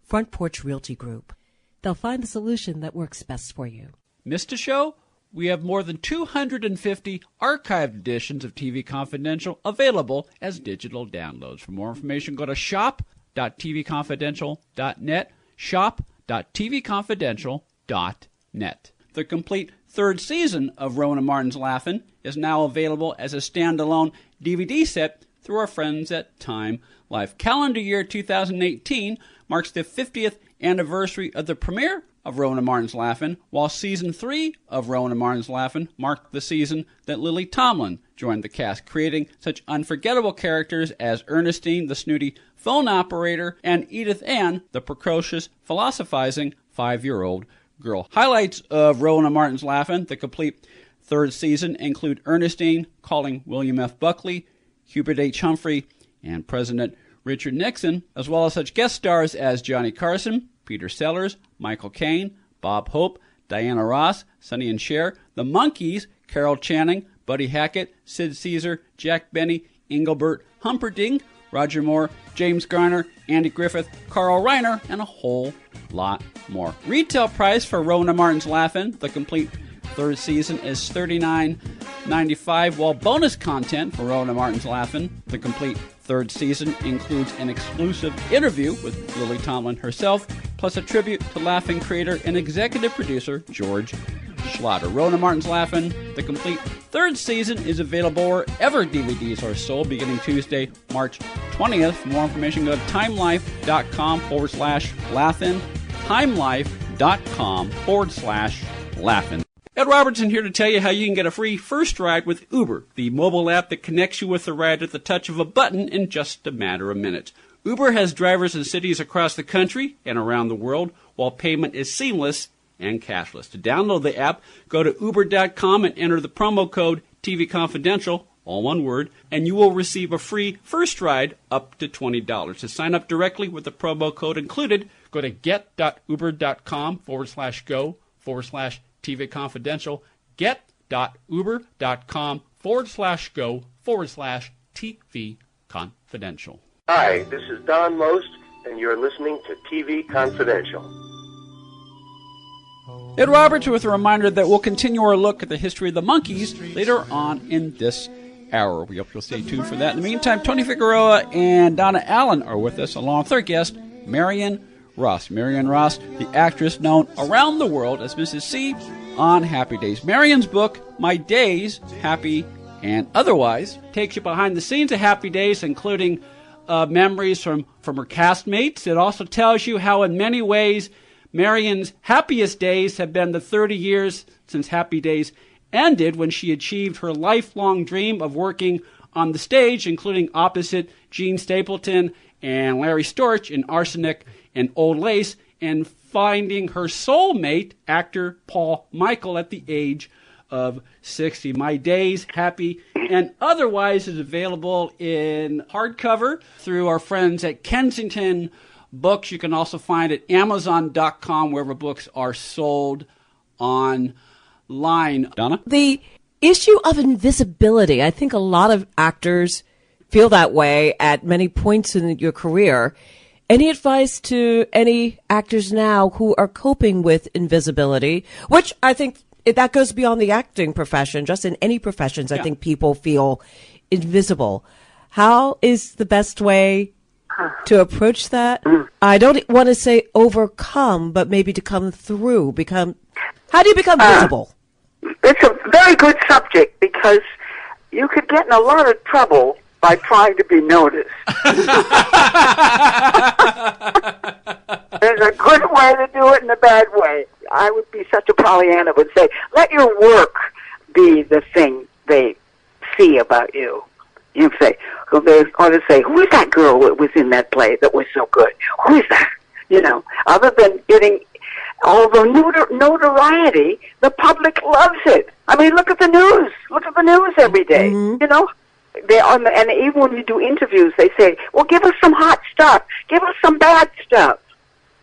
Front Porch Realty Group, they'll find the solution that works best for you. Missed a show? We have more than 250 archived editions of TV Confidential available as digital downloads. For more information, go to shop.tvconfidential.net, shop.tvconfidential.net. The complete third season of Rowan and Martin's Laugh-In is now available as a standalone DVD set through our friends at Time Life. Calendar year 2018 marks the 50th anniversary of the premiere of Rowan and Martin's Laugh-In, while Season 3 of Rowan and Martin's Laugh-In marked the season that Lily Tomlin joined the cast, creating such unforgettable characters as Ernestine, the snooty phone operator, and Edith Ann, the precocious, philosophizing 5-year-old girl. Highlights of Rowan and Martin's Laugh-In, the complete third season, include Ernestine calling William F. Buckley, Hubert H. Humphrey, and President Richard Nixon, as well as such guest stars as Johnny Carson, Peter Sellers, Michael Caine, Bob Hope, Diana Ross, Sonny and Cher, the Monkees, Carol Channing, Buddy Hackett, Sid Caesar, Jack Benny, Engelbert Humperdinck, Roger Moore, James Garner, Andy Griffith, Carl Reiner, and a whole lot more. Retail price for Rowan and Martin's Laugh-In, the complete third season, is $39.95, while bonus content for Rowan and Martin's Laugh-In, the complete third season, includes an exclusive interview with Lily Tomlin herself, plus a tribute to Laugh-In creator and executive producer George Schlatter. Rowan and Martin's Laugh-In, the complete third season, is available wherever DVDs are sold beginning Tuesday, March 20th. For more information, go to timelife.com/Laugh-In, timelife.com/Laugh-In. Ed Robertson here to tell you how you can get a free first ride with Uber, the mobile app that connects you with a ride at the touch of a button in just a matter of minutes. Uber has drivers in cities across the country and around the world, while payment is seamless and cashless. To download the app, go to uber.com and enter the promo code TVConfidential, all one word, and you will receive a free first ride up to $20. To sign up directly with the promo code included, go to get.uber.com/go/TVConfidential, get.uber.com/go/TVConfidential. Hi, this is Don Most, and you're listening to TV Confidential. Ed Roberts with a reminder that we'll continue our look at the history of the Monkees later on in this hour. We hope you'll stay tuned for that. In the meantime, Tony Figueroa and Donna Allen are with us, along with our guest, Marion Ross. Marion Ross, the actress known around the world as Mrs. C on Happy Days. Marion's book, My Days, Happy and Otherwise, takes you behind the scenes of Happy Days, including memories from her castmates. It also tells you how, in many ways, Marion's happiest days have been the 30 years since Happy Days ended, when she achieved her lifelong dream of working on the stage, including opposite Gene Stapleton and Larry Storch in Arsenic and Old Lace, and finding her soulmate, actor Paul Michael, at the age of 60. My Days, Happy and Otherwise is available in hardcover through our friends at Kensington Books. You can also find it at Amazon.com, wherever books are sold online. Donna? The issue of invisibility, I think a lot of actors feel that way at many points in your career. Any advice to any actors now who are coping with invisibility, which I think that goes beyond the acting profession, just in any professions, I think people feel invisible. How is the best way to approach that? I don't want to say overcome, but maybe to come through. How do you become visible? It's a very good subject, because you could get in a lot of trouble by trying to be noticed. There's a good way to do it and a bad way. I would be such a Pollyanna, would say, let your work be the thing they see about you. You say, they ought to say, who is that girl that was in that play that was so good? Who is that? You know, other than getting all the notoriety, the public loves it. I mean, look at the news. Look at the news every day. You know, and even when you do interviews, they say, well, give us some hot stuff. Give us some bad stuff.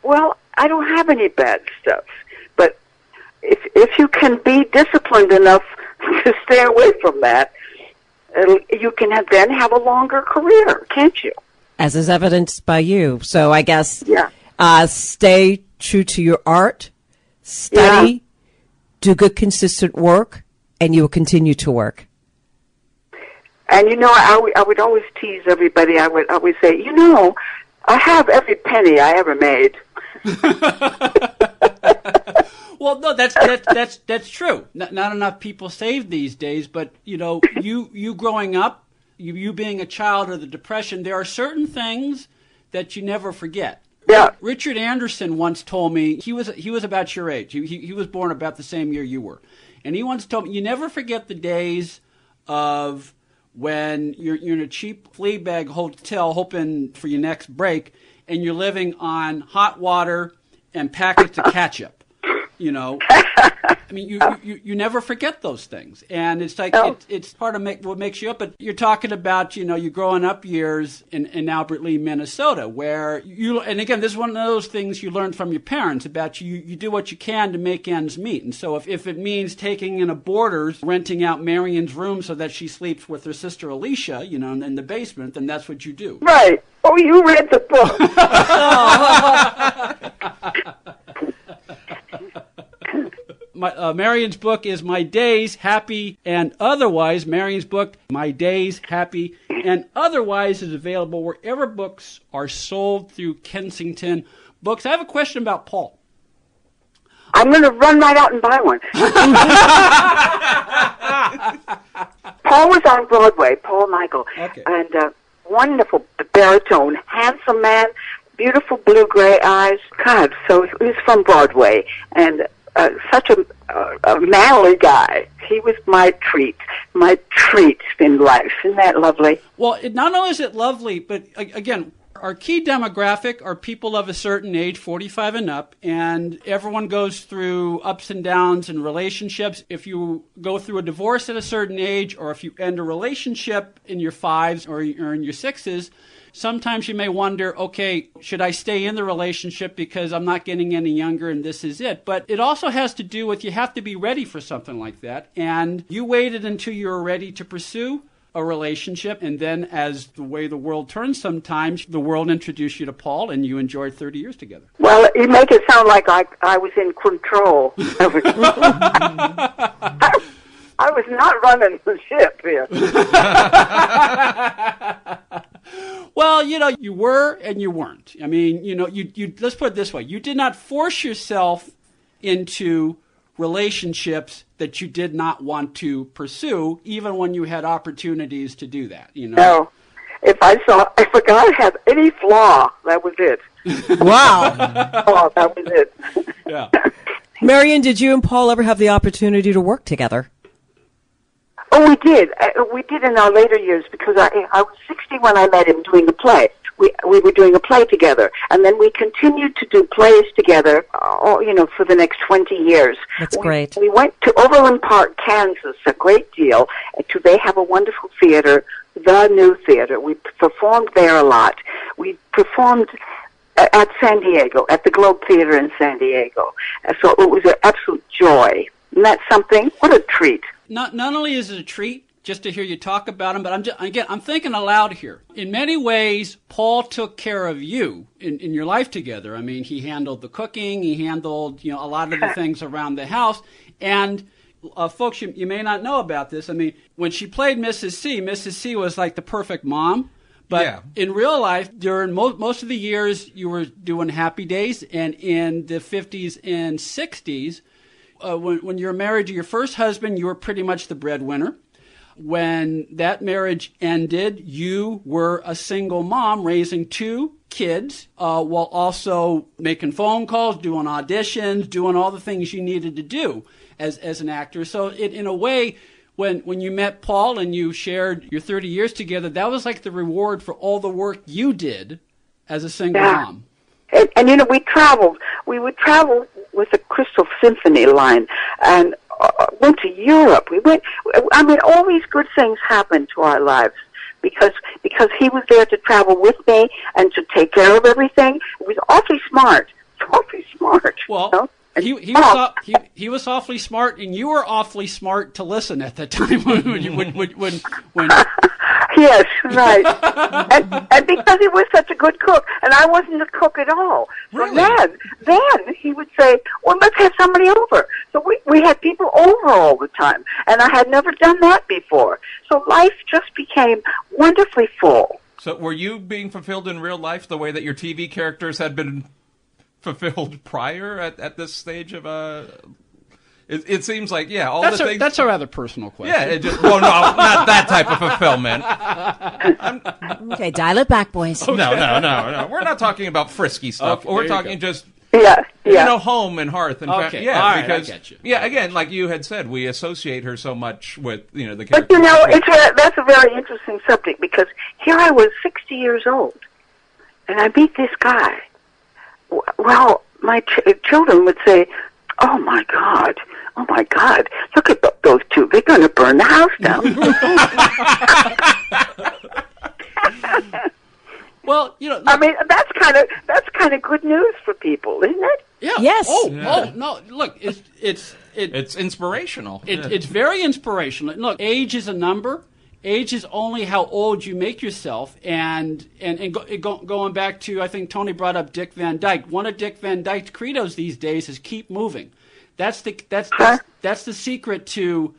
Well, I don't have any bad stuff. But if you can be disciplined enough to stay away from that, you can then have a longer career, can't you? As is evidenced by you. So I guess stay true to your art, study, do good, consistent work, and you will continue to work. And, I would always tease everybody. I would always say, I have every penny I ever made. Well, no, that's true. Not enough people save these days, but, you growing up, you being a child of the Depression, there are certain things that you never forget. Yeah. Richard Anderson once told me, he was about your age. He was born about the same year you were. And he once told me, you never forget the days of when you're in a cheap flea bag hotel hoping for your next break, and you're living on hot water and packets of ketchup. I mean, you never forget those things, and it's like it's part of what makes you up. But you're talking about your growing up years in Albert Lee, Minnesota, where and again, this is one of those things you learned from your parents about you do what you can to make ends meet. And so if it means taking in a boarders, renting out Marion's room so that she sleeps with her sister Alicia, in the basement, then that's what you do. Right. Oh, you read the book. Marion's book is My Days, Happy and Otherwise. Marion's book, My Days, Happy and Otherwise, is available wherever books are sold through Kensington Books. I have a question about Paul. I'm going to run right out and buy one. Paul was on Broadway, Paul Michael, and wonderful baritone, handsome man, beautiful blue-gray eyes. God, so he's from Broadway, and such a manly guy. He was my treat in life. Isn't that lovely? Well, not only is it lovely, but again, our key demographic are people of a certain age, 45 and up, and everyone goes through ups and downs in relationships. If you go through a divorce at a certain age, or if you end a relationship in your 5s or in your 6s, sometimes you may wonder, okay, should I stay in the relationship because I'm not getting any younger and this is it? But it also has to do with you have to be ready for something like that. And you waited until you were ready to pursue a relationship. And then as the way the world turns sometimes, the world introduced you to Paul and you enjoyed 30 years together. Well, you make it sound like I was in control. I was not running the ship here. Well, you were and you weren't. I mean, you let's put it this way. You did not force yourself into relationships that you did not want to pursue, even when you had opportunities to do that, No. If a guy had any flaw, that was it. Wow. Oh, that was it. Yeah. Marion, did you and Paul ever have the opportunity to work together? Oh, we did. We did in our later years because I was 60 when I met him doing a play. We were doing a play together, and then we continued to do plays together, for the next 20 years. That's great. We went to Overland Park, Kansas, a great deal. They have a wonderful theater, the New Theater. We performed there a lot. We performed at San Diego, at the Globe Theater in San Diego. So it was an absolute joy. Isn't that something? What a treat. Not only is it a treat just to hear you talk about him, but I'm thinking aloud here. In many ways, Paul took care of you in your life together. I mean, he handled the cooking, he handled a lot of the things around the house. And folks, you may not know about this. I mean, when she played Mrs. C was like the perfect mom. But in real life, during most of the years, you were doing Happy Days, and in the 50s and 60s, when you were married to your first husband, you were pretty much the breadwinner. When that marriage ended, you were a single mom raising 2 kids while also making phone calls, doing auditions, doing all the things you needed to do as an actor. So in a way, when you met Paul and you shared your 30 years together, that was like the reward for all the work you did as a single mom. And we traveled. We would travel with the Crystal Symphony line and went to Europe. All these good things happened to our lives because he was there to travel with me and to take care of everything. It was awfully smart. Well, he was awfully smart, and you were awfully smart to listen at that time when Yes, right. and because he was such a good cook, and I wasn't a cook at all. So Really? then he would say, well, let's have somebody over. So we had people over all the time, and I had never done that before. So life just became wonderfully full. So were you being fulfilled in real life the way that your TV characters had been fulfilled prior at this stage of It seems like, yeah, all that's the things... That's a rather personal question. Yeah, well, no, not that type of fulfillment. Okay, dial it back, boys. Okay. No. We're not talking about frisky stuff. Okay, We're talking just... Yeah. home and hearth and Okay, yeah, all right, because I get you. Yeah, again, like you had said, we associate her so much with the character. But that's a very interesting subject, because here I was 60 years old, and I meet this guy. Well, my children would say, "Oh my God, look at those two! They're going to burn the house down." Well, I mean, that's kind of good news for people, isn't it? Yeah. Yes. Oh, no. Look, it's inspirational. It's very inspirational. Look, age is a number. Age is only how old you make yourself. And going back to, I think Tony brought up Dick Van Dyke. One of Dick Van Dyke's credos these days is keep moving. That's the secret to,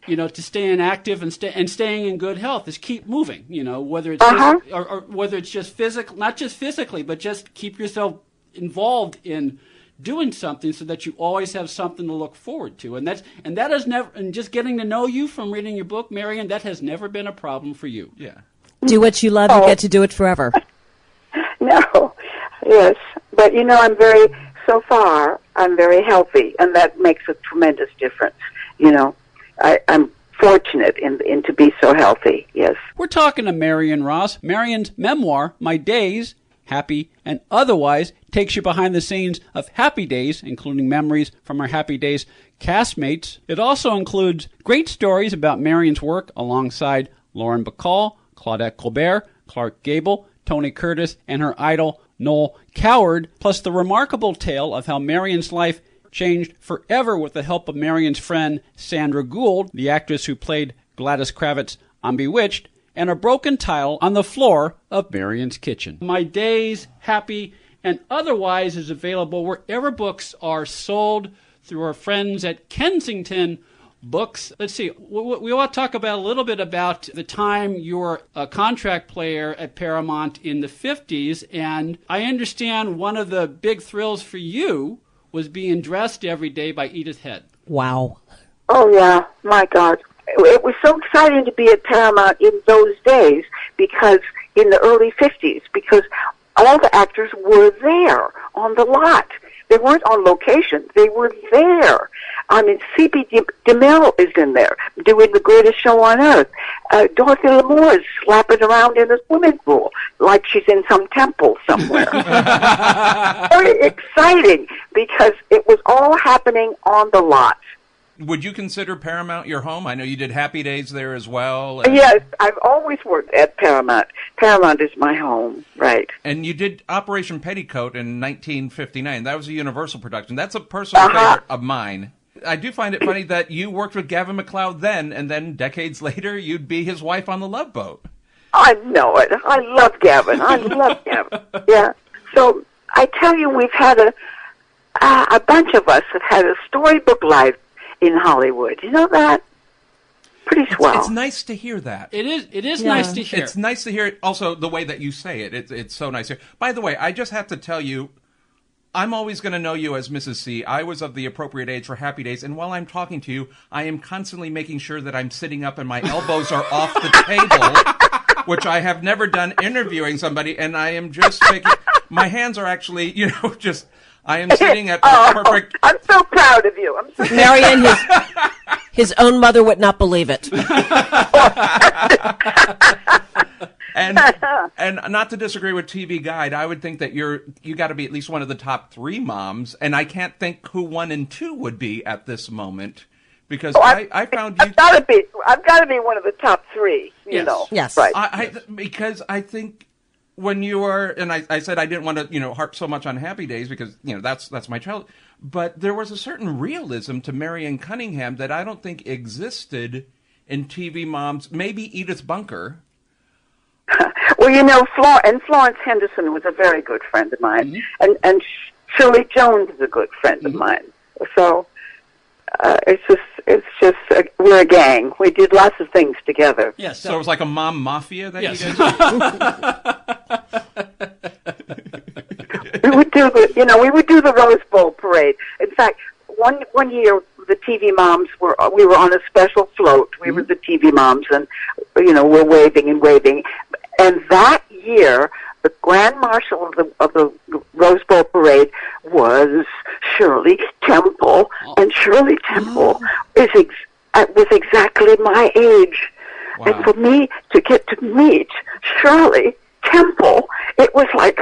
to staying active and staying in good health is keep moving. Whether it's or whether it's just physical, not just physically, but just keep yourself involved in doing something so that you always have something to look forward to. And that has never, and just getting to know you from reading your book, Marion, that has never been a problem for you. Yeah. Do what you love, you get to do it forever. No. Yes. But so far I'm very healthy, and that makes a tremendous difference. I'm fortunate in to be so healthy. Yes. We're talking to Marion Ross. Marion's memoir, My Days, Happy and Otherwise, takes you behind the scenes of Happy Days, including memories from her Happy Days castmates. It also includes great stories about Marion's work alongside Lauren Bacall, Claudette Colbert, Clark Gable, Tony Curtis, and her idol Noel Coward, plus the remarkable tale of how Marion's life changed forever with the help of Marion's friend Sandra Gould, the actress who played Gladys Kravitz on Bewitched, and a broken tile on the floor of Marion's kitchen. My Days, Happy and Otherwise is available wherever books are sold, through our friends at Kensington Books. Let's see, we want to talk about a little bit about the time you were a contract player at Paramount in the 50s, and I understand one of the big thrills for you was being dressed every day by Edith Head. Wow. Oh, yeah. My God. It was so exciting to be at Paramount in those days, because in the early 50s, because all the actors were there on the lot. They weren't on location. They were there. I mean, C.B. DeMille is in there doing The Greatest Show on Earth. Dorothy Lamour is slapping around in a swimming pool like she's in some temple somewhere. Very exciting, because it was all happening on the lot. Would you consider Paramount your home? I know you did Happy Days there as well. Yes, I've always worked at Paramount. Paramount is my home, right. And you did Operation Petticoat in 1959. That was a Universal production. That's a personal favorite of mine. I do find it funny that you worked with Gavin MacLeod then, and then decades later, you'd be his wife on The Love Boat. I know it. I love Gavin. I love Gavin. Yeah. So I tell you, we've had a bunch of us have had a storybook life in Hollywood. You know that? Pretty swell. It's nice to hear that. It is nice to hear. It's nice to hear it. Also, the way that you say it. It's so nice to hear. By the way, I just have to tell you, I'm always going to know you as Mrs. C. I was of the appropriate age for Happy Days, and while I'm talking to you, I am constantly making sure that I'm sitting up and my elbows are off the table, which I have never done interviewing somebody, and I am just making... My hands are actually, just... I am sitting at perfect... I'm so proud of you. I'm so Marion, his own mother would not believe it. And not to disagree with TV Guide, I would think that you got to be at least one of the top 3 moms, and I can't think who 1 and 2 would be at this moment, because I found you... I've got to be one of the top 3, you know. Yes. Right. Because I think... When you were, and I said I didn't want to, harp so much on Happy Days because, that's my child. But there was a certain realism to Marion Cunningham that I don't think existed in TV moms. Maybe Edith Bunker, Well, Florence Henderson was a very good friend of mine, and Shirley Jones is a good friend of mine. So it's just we're a gang. We did lots of things together. Yes. So it was like a mom mafia that you guys. We would do we would do the Rose Bowl parade. In fact, one year the TV moms we were on a special float. We were the TV moms, and we're waving and waving. And that year, the Grand Marshal of the Rose Bowl parade was Shirley Temple, and Shirley Temple was exactly my age. Wow. And for me to get to meet Shirley Temple, it was like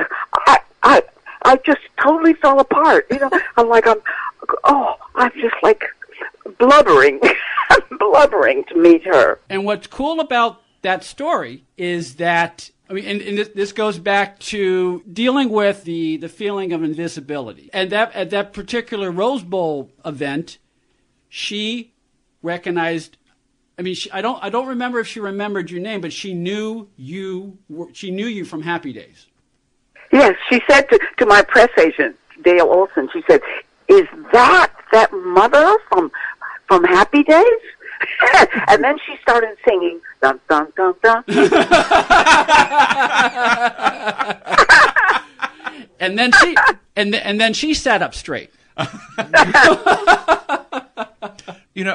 I just totally fell apart. I'm just like blubbering, blubbering to meet her. And what's cool about that story is that, and this goes back to dealing with the feeling of invisibility. And at that particular Rose Bowl event, she recognized. I don't remember if she remembered your name, but she knew you. She knew you from Happy Days. Yes, she said to my press agent, Dale Olson, she said, "Is that mother from Happy Days?" And then she started singing, dun, dun, dun, dun. and then she sat up straight.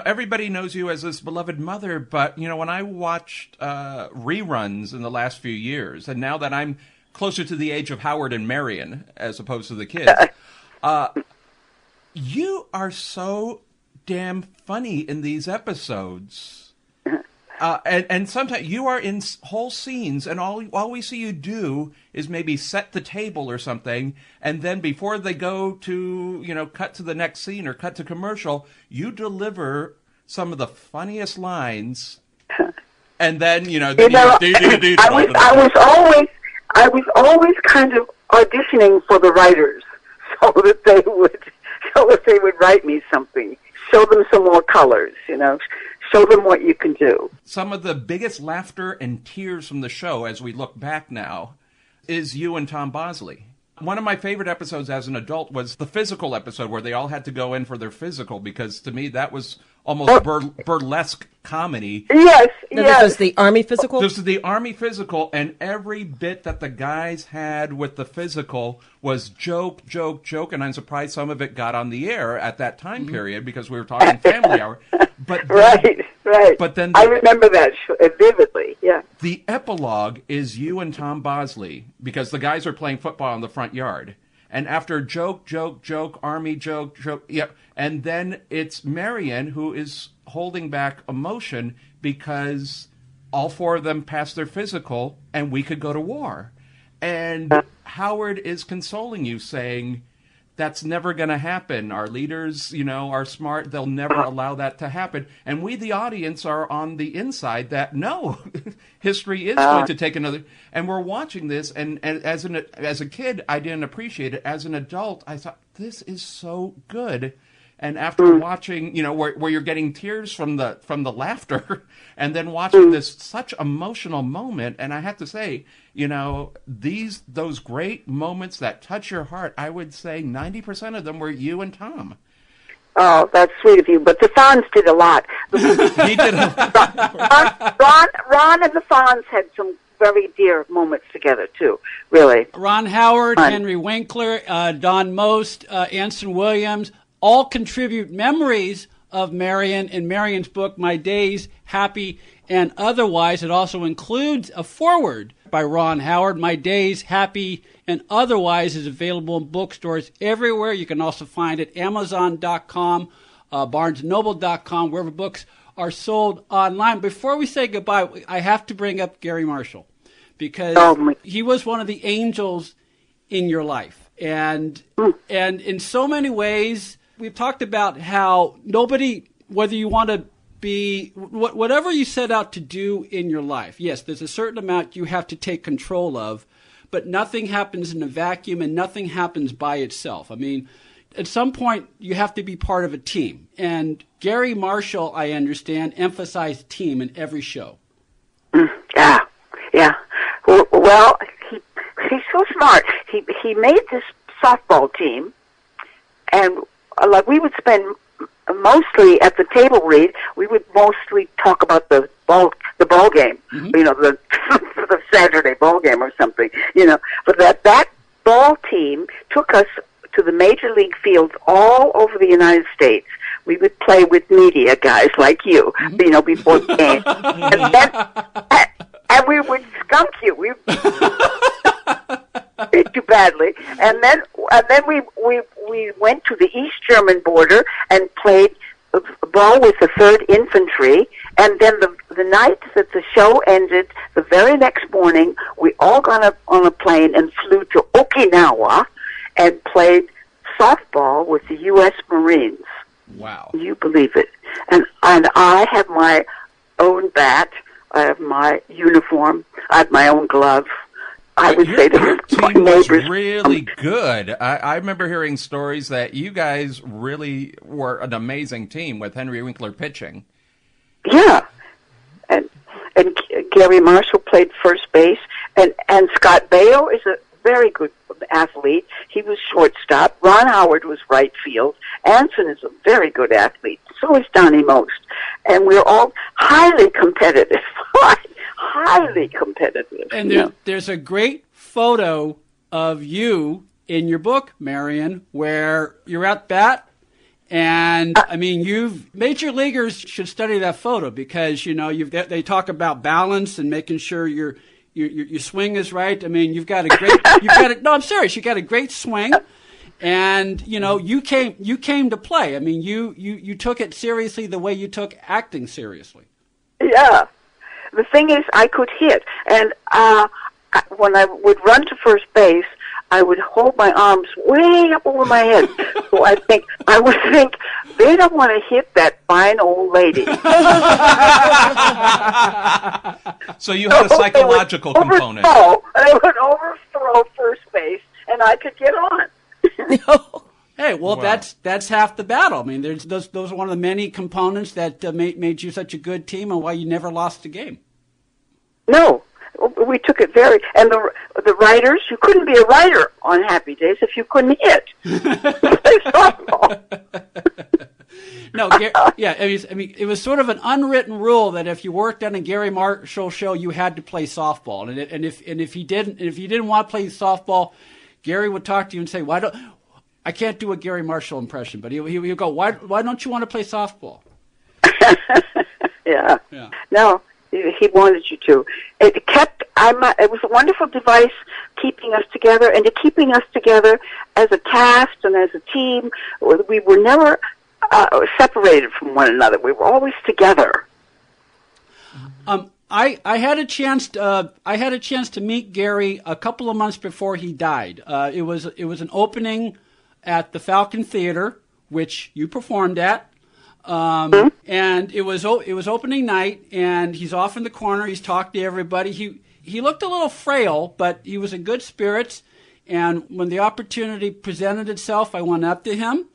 Everybody knows you as this beloved mother, but, when I watched reruns in the last few years, and now that I'm closer to the age of Howard and Marion, as opposed to the kids, you are so damn funny in these episodes. And sometimes you are in whole scenes, and all we see you do is maybe set the table or something, and then before they go to, cut to the next scene or cut to commercial, you deliver some of the funniest lines, and then, I was always kind of auditioning for the writers so that they would write me something, show them some more colors, show them what you can do. Some of the biggest laughter and tears from the show, as we look back now, is you and Tom Bosley. One of my favorite episodes as an adult was the physical episode where they all had to go in for their physical, because to me that was almost burlesque comedy. Yes, This was the Army physical? This is the Army physical, and every bit that the guys had with the physical was joke, and I'm surprised some of it got on the air at that time period, because we were talking family hour. But then, right. But then I remember that vividly, yeah. The epilogue is you and Tom Bosley, because the guys are playing football in the front yard. And after joke, Army joke, and then it's Marion who is holding back emotion because all four of them passed their physical and we could go to war. And Howard is consoling you, saying, that's never going to happen. Our leaders, are smart. They'll never allow that to happen. And we, the audience, are on the inside that, no, history is going to take another. And we're watching this, and as a kid, I didn't appreciate it. As an adult, I thought, this is so good. And after watching, where you're getting tears from the laughter, and then watching this such emotional moment, and I have to say, those great moments that touch your heart, I would say 90% of them were you and Tom. Oh, that's sweet of you. But the Fonz did a lot. He did a lot. Ron and the Fonz had some very dear moments together, too, really. Ron Howard, Henry Winkler, Don Most, Anson Williams, all contribute memories of Marion in Marion's book, My Days, Happy and Otherwise. It also includes a foreword by Ron Howard. My Days, Happy and Otherwise is available in bookstores everywhere. You can also find it at Amazon.com, BarnesandNoble.com, wherever books are sold online. Before we say goodbye, I have to bring up Gary Marshall, because he was one of the angels in your life. And in so many ways, we've talked about how nobody, whether you want to be, whatever you set out to do in your life, yes, there's a certain amount you have to take control of, but nothing happens in a vacuum and nothing happens by itself. I mean, at some point, you have to be part of a team. And Gary Marshall, I understand, emphasized team in every show. Yeah. Well, Well, he's so smart. He made this softball team, and like we would spend mostly at the table read. We would mostly talk about the ball game, you know, the the Saturday ball game or something, you know. But that ball team took us to the major league fields all over the United States. We would play with media guys like you, you know, before the game, and we would skunk you. We too badly, and then we went to the East German border and played ball with the 3rd Infantry, and then the night that the show ended, the very next morning, we all got up on a plane and flew to Okinawa and played softball with the U.S. Marines. Wow. You believe it. And I have my own bat, I have my uniform, I have my own glove. I would say your to my team was neighbors, really good. I remember hearing stories that you guys really were an amazing team with Henry Winkler pitching. Yeah, and Gary Marshall played first base, and Scott Baio is a very good athlete. He was shortstop. Ron Howard was right field. Anson is a very good athlete. So is Donnie Most, and we're all highly competitive. Highly competitive. And there's a great photo of you in your book, Marion, where you're at bat. And, I mean, major leaguers should study that photo because, you know, they talk about balance and making sure your swing is right. I mean, I'm serious. You got a great swing. And, you know, you came to play. I mean, you took it seriously the way you took acting seriously. Yeah. The thing is, I could hit, and when I would run to first base, I would hold my arms way up over my head. So I would think they don't want to hit that fine old lady. So you had a psychological component. They would overthrow first base, and I could get on. Hey, well, wow. That's half the battle. I mean, those are one of the many components that made you such a good team and why you never lost a game. No, we took it and the writers, you couldn't be a writer on Happy Days if you couldn't hit. Play softball. No, yeah, I mean, it was sort of an unwritten rule that if you worked on a Gary Marshall show, you had to play softball, and if you didn't want to play softball, Gary would talk to you and say, I can't do a Gary Marshall impression, but he would go, why don't you want to play softball? Yeah. No, he wanted you to. It was a wonderful device keeping us together, and keeping us together as a cast and as a team. We were never separated from one another. We were always together. I had a chance to meet Gary a couple of months before he died. It was an opening at the Falcon Theater, which you performed at, and it was opening night. And he's off in the corner. He's talking to everybody. He looked a little frail, but he was in good spirits. And when the opportunity presented itself, I went up to him.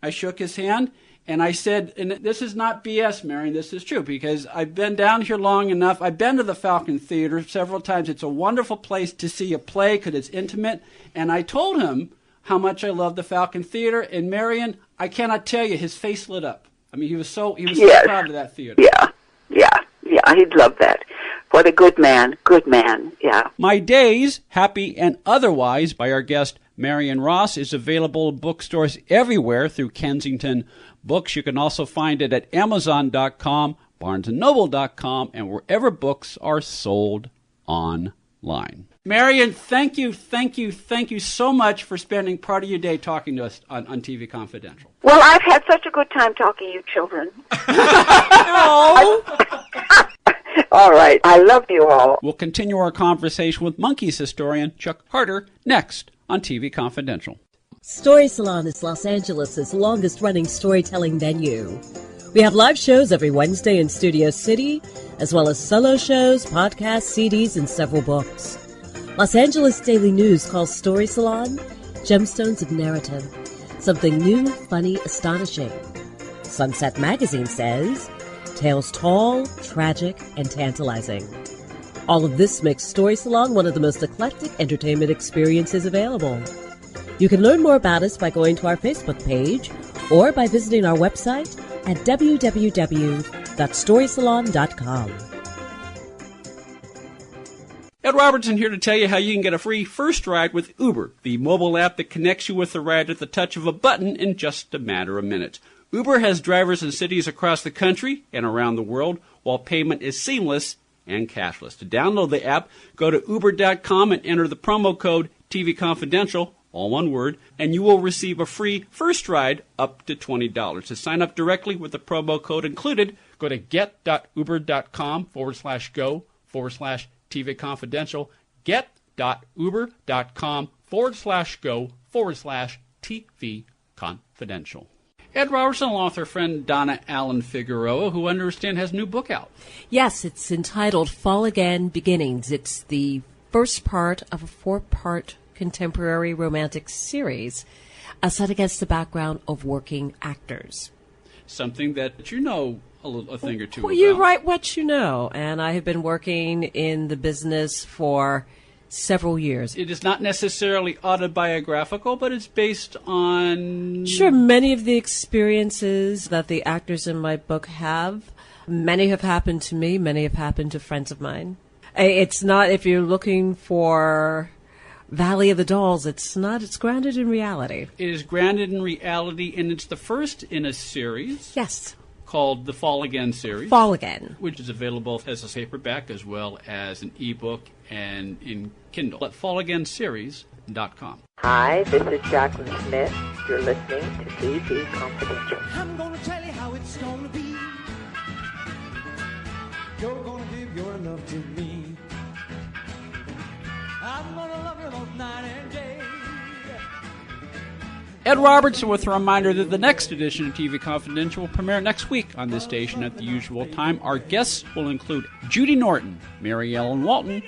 I shook his hand. And I said, and this is not BS, Marion, this is true, because I've been down here long enough. I've been to the Falcon Theater several times. It's a wonderful place to see a play because it's intimate. And I told him how much I love the Falcon Theater. And Marion, I cannot tell you, his face lit up. I mean, he was so proud of that theater. Yeah, he'd love that. What a good man, yeah. My Days, Happy and Otherwise, by our guest Marion Ross, is available in bookstores everywhere through Kensington Books. You can also find it at Amazon.com, BarnesandNoble.com, and wherever books are sold online. Marion, thank you so much for spending part of your day talking to us on TV Confidential. Well, I've had such a good time talking to you children. All right, I love you all. We'll continue our conversation with Monkees historian Chuck Harter next on TV Confidential. Story Salon is Los Angeles' longest-running storytelling venue. We have live shows every Wednesday in Studio City, as well as solo shows, podcasts, CDs, and several books. Los Angeles Daily News calls Story Salon Gemstones of Narrative, something new, funny, astonishing. Sunset Magazine says tales tall, tragic, and tantalizing. All of this makes Story Salon one of the most eclectic entertainment experiences available. You can learn more about us by going to our Facebook page or by visiting our website at www.storysalon.com. Ed Robertson here to tell you how you can get a free first ride with Uber, the mobile app that connects you with a ride at the touch of a button in just a matter of minutes. Uber has drivers in cities across the country and around the world, while payment is seamless and cashless. To download the app, go to uber.com and enter the promo code TVConfidential, all one word, and you will receive a free first ride up to $20. To sign up directly with the promo code included, go to get.uber.com/go/TVConfidential, get.uber.com/go/TVConfidential. Ed Robertson, author friend Donna Allen Figueroa, who I understand has a new book out. Yes, it's entitled Fall Again Beginnings. It's the first part of a 4-part contemporary romantic series set against the background of working actors. Something that you know a thing or two well, about. You write what you know, and I have been working in the business for several years. It is not necessarily autobiographical, but it's based on... Sure, many of the experiences that the actors in my book have, many have happened to me, many have happened to friends of mine. It's not, if you're looking for Valley of the Dolls, it's not, it's grounded in reality. It is grounded in reality, and it's the first in a series. Yes. Called the Fall Again series. Fall Again. Which is available as a paperback as well as an ebook and in Kindle at fallagainseries.com. Hi, this is Jacqueline Smith. You're listening to TV Confidential. I'm gonna tell you how it's gonna be. You're gonna give your love to me. I'm gonna love you both night and day. Ed Robertson with a reminder that the next edition of TV Confidential will premiere next week on this station at the usual time. Our guests will include Judy Norton, Mary Ellen Walton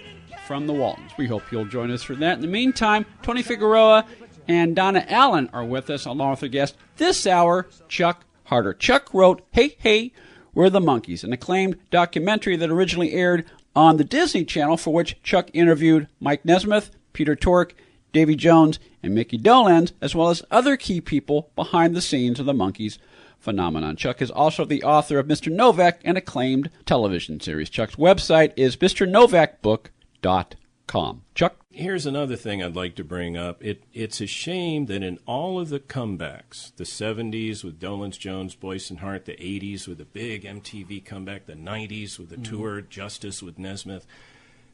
from the Waltons. We hope you'll join us for that. In the meantime, Tony Figueroa and Donna Allen are with us along with their guest this hour, Chuck Harter. Chuck wrote Hey Hey, We're the Monkees, an acclaimed documentary that originally aired on the Disney Channel, for which Chuck interviewed Mike Nesmith, Peter Tork, Davy Jones, and Micky Dolenz, as well as other key people behind the scenes of the Monkees phenomenon. Chuck is also the author of Mr. Novak, an acclaimed television series. Chuck's website is mrnovakbook.com. Chuck? Here's another thing I'd like to bring up. It's a shame that in all of the comebacks, the 70s with Dolenz, Jones, Boyce, and Hart, the 80s with the big MTV comeback, the 90s with the tour, Justice with Nesmith,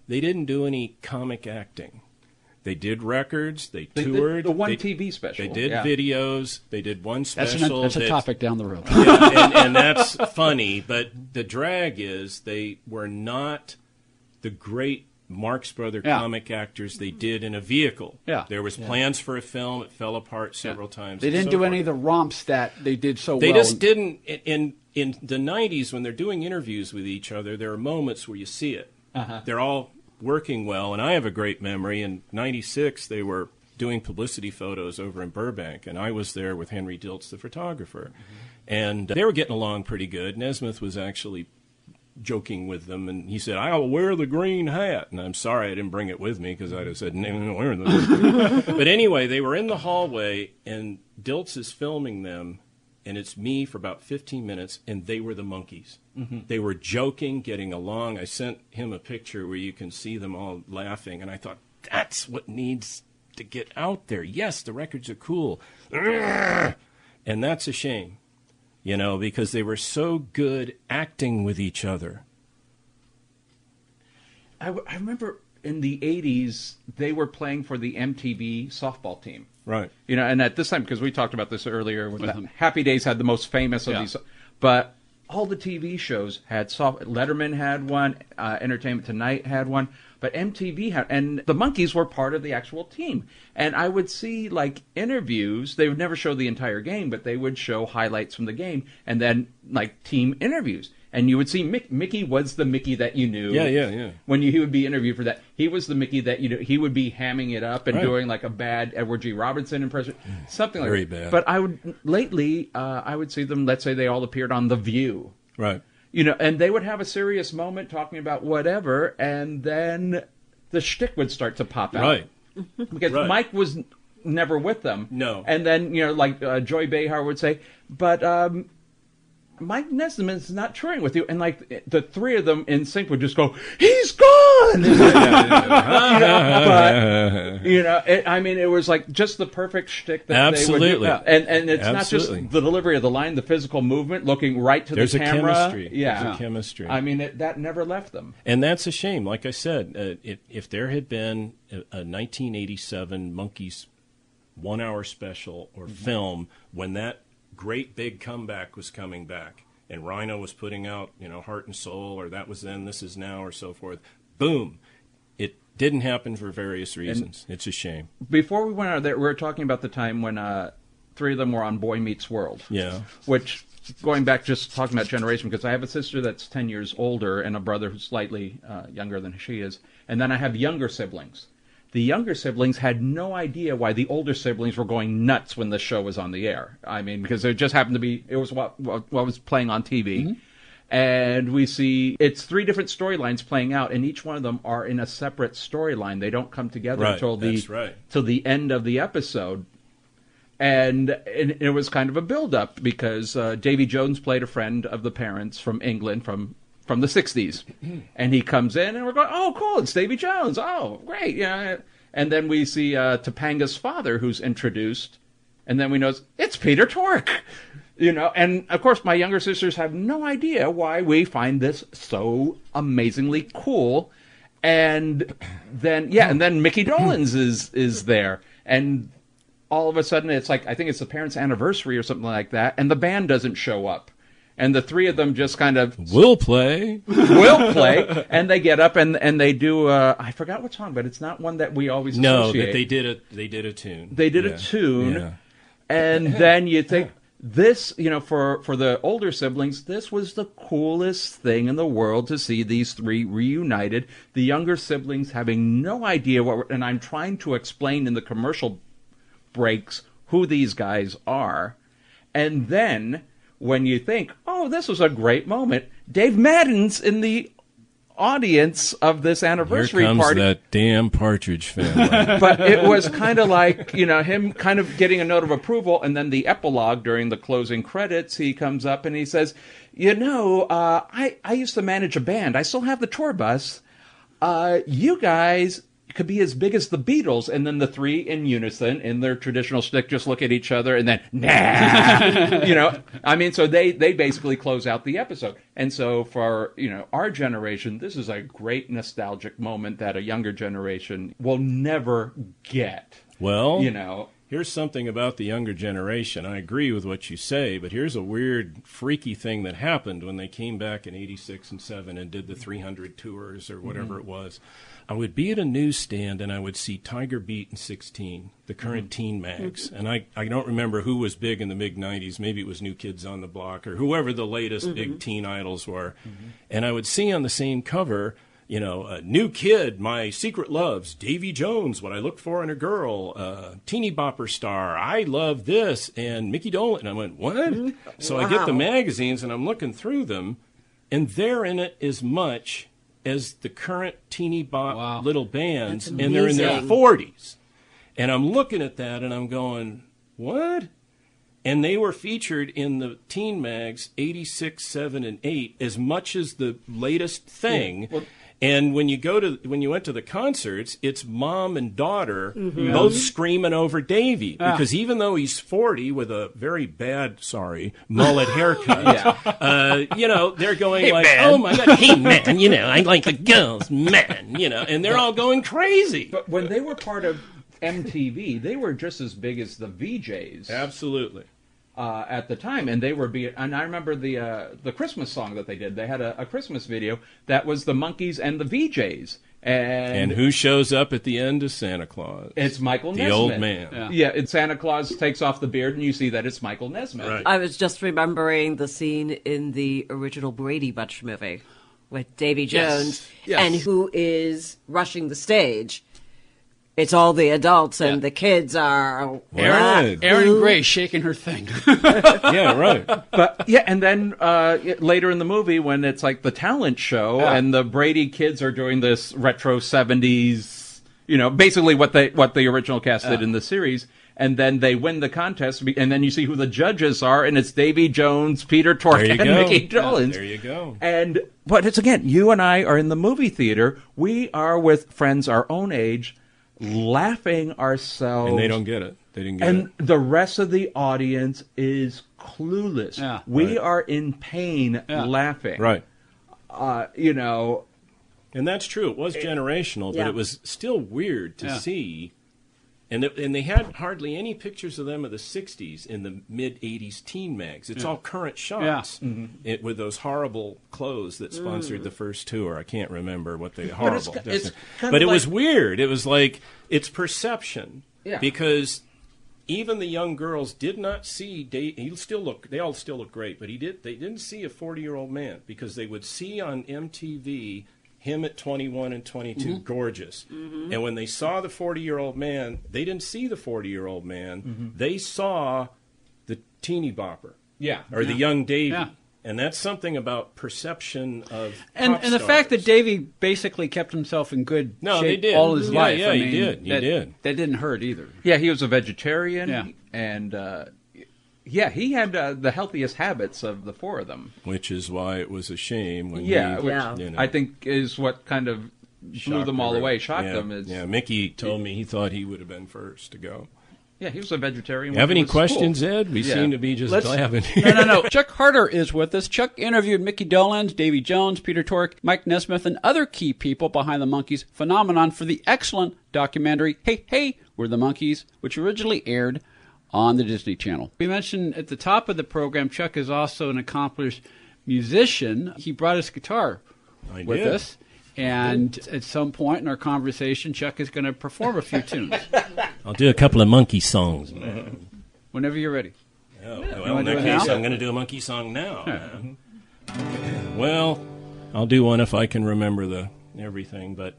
they didn't do any comic acting. They did records, they toured. The one TV special. They did videos, they did one special. That's a topic down the road. Yeah, and that's funny, but the drag is they were not the great Marx Brother comic actors they did in a vehicle. Yeah. There was plans for a film, it fell apart several times. They didn't do any of the romps that they did so well. They just didn't. In the 90s, when they're doing interviews with each other, there are moments where you see it. They're all working well, and I have a great memory. In 96, they were doing publicity photos over in Burbank, and I was there with Henry Diltz, the photographer. And they were getting along pretty good. Nesmith was actually joking with them, and he said, I'll wear the green hat. And I'm sorry I didn't bring it with me, because I'd have said, no, wear the But anyway, they were in the hallway, and Diltz is filming them, and it's me for about 15 minutes, and they were the Monkees. They were joking, getting along. I sent him a picture where you can see them all laughing, and I thought, that's what needs to get out there. Yes, the records are cool. And that's a shame, you know, because they were so good acting with each other. I remember in the 80s, they were playing for the MTV softball team. Right. You know, and at this time, because we talked about this earlier, with Happy Days had the most famous of these. But all the TV shows had Letterman had one, Entertainment Tonight had one, but MTV had, and the Monkees were part of the actual team. And I would see, like, interviews. They would never show the entire game, but they would show highlights from the game, and then, like, team interviews. And you would see Mickey was the Mickey that you knew. Yeah. When he would be interviewed for that, he was the Mickey that you knew. He would be hamming it up and doing like a bad Edward G. Robinson impression, something like that. Very bad. But I would lately, I would see them. Let's say they all appeared on The View. Right. and they would have a serious moment talking about whatever, and then the shtick would start to pop out. Right. Because Mike was never with them. No. And then, like Joy Behar would say, but Mike Nesman is not touring with you. And like the three of them in sync would just go, he's gone! It was like just the perfect shtick that they would do. And it's not just the delivery of the line, the physical movement, looking right to the camera. There's a chemistry. Yeah. There's a chemistry. That never left them. And that's a shame. Like I said, if there had been a 1987 Monkees 1 hour special or film when that great big comeback was coming back and Rhino was putting out, Heart and Soul, or That Was Then, This Is Now, or so forth, boom. It didn't happen for various reasons. It's a shame. Before we went out there, we were talking about the time when three of them were on Boy Meets World. Yeah. Which, going back, just talking about generation, because I have a sister that's 10 years older and a brother who's slightly younger than she is, and then I have younger siblings. The younger siblings had no idea why the older siblings were going nuts when the show was on the air. Because it just happened to be, it was what was playing on TV. Mm-hmm. And we see it's three different storylines playing out, and each one of them are in a separate storyline. They don't come together until till the end of the episode. And it was kind of a build-up because Davy Jones played a friend of the parents from England, from the 60s. And he comes in, and we're going, oh, cool, it's Davy Jones. Oh, great. Yeah. And then we see Topanga's father, who's introduced, and then we know it's Peter Tork. And, of course, my younger sisters have no idea why we find this so amazingly cool. And then, and then Micky Dolenz is there. And all of a sudden, it's like, I think it's the parents' anniversary or something like that, and the band doesn't show up. And the three of them just kind of... We'll play. And they get up and they do... I forgot what song, but it's not one that we always associate. No, but they did a tune. They did a tune. Yeah. And then you think, this, for the older siblings, this was the coolest thing in the world to see these three reunited. The younger siblings having no idea what... And I'm trying to explain in the commercial breaks who these guys are. And then... when you think, oh, this was a great moment, Dave Madden's in the audience of this anniversary party. Here comes party. That damn Partridge family. But it was kind of like, him kind of getting a note of approval, and then the epilogue during the closing credits, he comes up and he says, I used to manage a band. I still have the tour bus. You guys could be as big as the Beatles. And then the three in unison, in their traditional shtick, just look at each other and then, nah. So they basically close out the episode. And so for, our generation, this is a great nostalgic moment that a younger generation will never get. Well, here's something about the younger generation. I agree with what you say, but here's a weird, freaky thing that happened when they came back in 86 and 7 and did the 300 tours or whatever it was. I would be at a newsstand and I would see Tiger Beat and 16, the current teen mags. And I don't remember who was big in the mid-90s. Maybe it was New Kids on the Block or whoever the latest big teen idols were. And I would see on the same cover, a new kid, my secret loves, Davy Jones, what I look for in a girl, teeny bopper star, I love this, and Micky Dolenz. And I went, what? So I get the magazines and I'm looking through them, and they're in it as much as the current teeny bop little bands, and they're in their 40s. And I'm looking at that and I'm going, what? And they were featured in the teen mags 86, 7, and 8 as much as the latest thing. Yeah. Well, and when you went to the concerts, it's mom and daughter both screaming over Davy because even though he's 40 with a very bad, mullet haircut, they're going hey, like, man. Oh my God, hey man, I like the girls, man, and they're all going crazy. But when they were part of MTV, they were just as big as the VJs. Absolutely. At the time, and they were and I remember the Christmas song that they did. They had a Christmas video that was the Monkees and the VJs. And who shows up at the end of Santa Claus? It's Michael Nesmith. The old man. Yeah, and Santa Claus takes off the beard, and you see that it's Michael Nesmith. Right. I was just remembering the scene in the original Brady Bunch movie with Davy Jones, and who is rushing the stage. it's all the adults and the kids are Aaron Gray shaking her thing. Yeah, right. But yeah, and then later in the movie, when it's like the talent show, and the Brady kids are doing this retro 70s, basically what the original cast did in the series. And then they win the contest, and then you see who the judges are, and it's Davy Jones, Peter Tork, and Micky Dolenz. There you go. But it's again, you and I are in the movie theater. We are with friends our own age, laughing ourselves. And they don't get it. They didn't get it. And the rest of the audience is clueless. Yeah. We are in pain laughing. Right. And that's true. It was generational, but it was still weird to see. And they had hardly any pictures of them of the 60s in the mid-80s teen mags. It's all current shots with those horrible clothes that sponsored the first tour. I can't remember what they horrible. But it was weird. It was like, it's perception. Yeah. Because even the young girls did not see they all still look great, but they didn't see a 40-year-old man, because they would see on MTV him at 21 and 22, gorgeous. Mm-hmm. And when they saw the 40-year-old man, they didn't see the 40-year-old man. Mm-hmm. They saw the teeny bopper. Yeah. Or the young Davy. Yeah. And that's something about perception of and the fact that Davy basically kept himself in good shape all his life. Yeah, he did. That didn't hurt either. Yeah, he was a vegetarian, and he had the healthiest habits of the four of them. Which is why it was a shame when I think is what kind of blew them all away, shocked them. Micky told me he thought he would have been first to go. Yeah, he was a vegetarian. You have any questions, Ed? We seem to be just laughing. No. Chuck Harter is with us. Chuck interviewed Micky Dolenz, Davy Jones, Peter Tork, Mike Nesmith, and other key people behind the Monkees phenomenon for the excellent documentary Hey, Hey, We're the Monkees, which originally aired on the Disney Channel. We mentioned at the top of the program, Chuck is also an accomplished musician. He brought his guitar with us. And at some point in our conversation, Chuck is going to perform a few tunes. I'll do a couple of monkey songs. Whenever you're ready. Oh, well, in that case, I'm going to do a monkey song now. Well, I'll do one if I can remember everything. But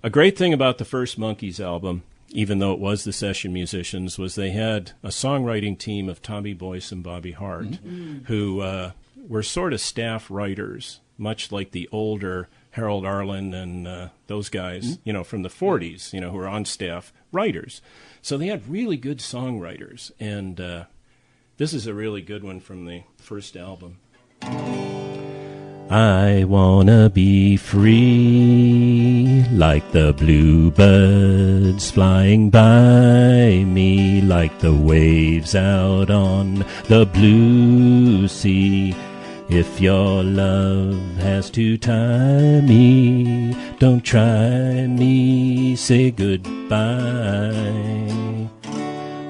a great thing about the first Monkees album, even though it was the session musicians, was they had a songwriting team of Tommy Boyce and Bobby Hart, who were sort of staff writers, much like the older Harold Arlen and those guys, from the 40s, who were on staff writers. So they had really good songwriters, and this is a really good one from the first album. I wanna be free, like the bluebirds flying by me, like the waves out on the blue sea. If your love has to tie me, don't try me, say goodbye.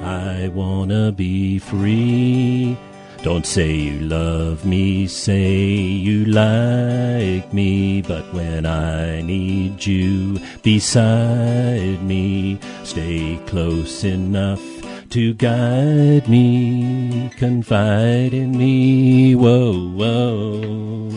I wanna be free. Don't say you love me, say you like me, but when I need you beside me, stay close enough to guide me, confide in me, whoa, whoa.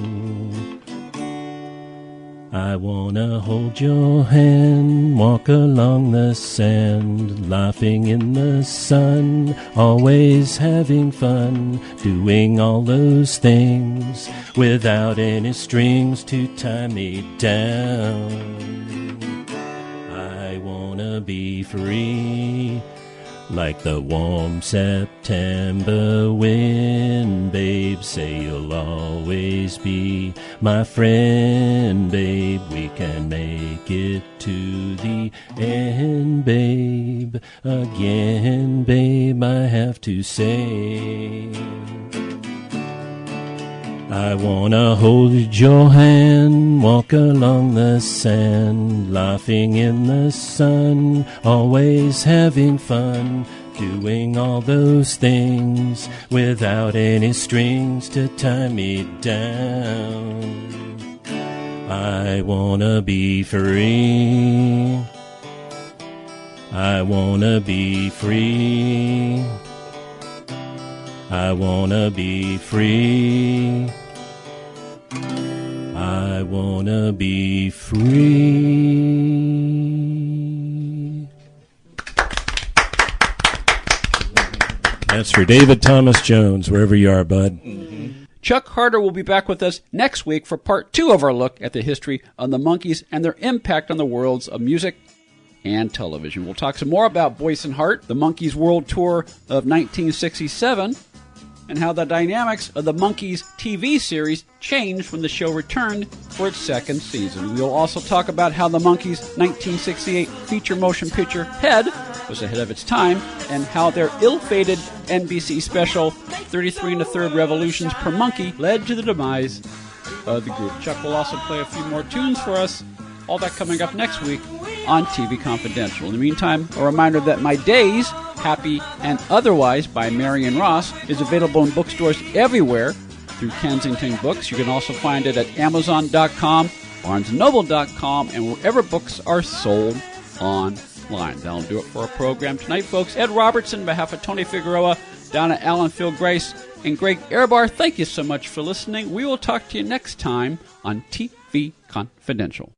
I wanna hold your hand, walk along the sand, laughing in the sun, always having fun, doing all those things, without any strings to tie me down. I wanna be free, like the warm September wind, babe, say you'll always be my friend, babe, we can make it to the end, babe, again, babe, I have to say. I wanna hold your hand, walk along the sand, laughing in the sun, always having fun, doing all those things, without any strings to tie me down. I wanna be free. I wanna be free. I wanna be free. I wanna be free. That's for David Thomas Jones, wherever you are, bud. Chuck Harter will be back with us next week for part 2 of our look at the history of the Monkees and their impact on the worlds of music and television. We'll talk some more about Boyce and Hart, the Monkees World Tour of 1967, and how the dynamics of the Monkees TV series changed when the show returned for its second season. We'll also talk about how the Monkees' 1968 feature motion picture Head was ahead of its time, and how their ill-fated NBC special 33 1/3 Revolutions per Monkey led to the demise of the group. Chuck will also play a few more tunes for us. All that coming up next week on TV Confidential. In the meantime, a reminder that My Days, Happy and Otherwise by Marion Ross is available in bookstores everywhere through Kensington Books. You can also find it at Amazon.com, BarnesandNoble.com, and wherever books are sold online. That'll do it for our program tonight, folks. Ed Robertson, on behalf of Tony Figueroa, Donna, Allen, Phil Grace, and Greg Ehrbar, thank you so much for listening. We will talk to you next time on TV Confidential.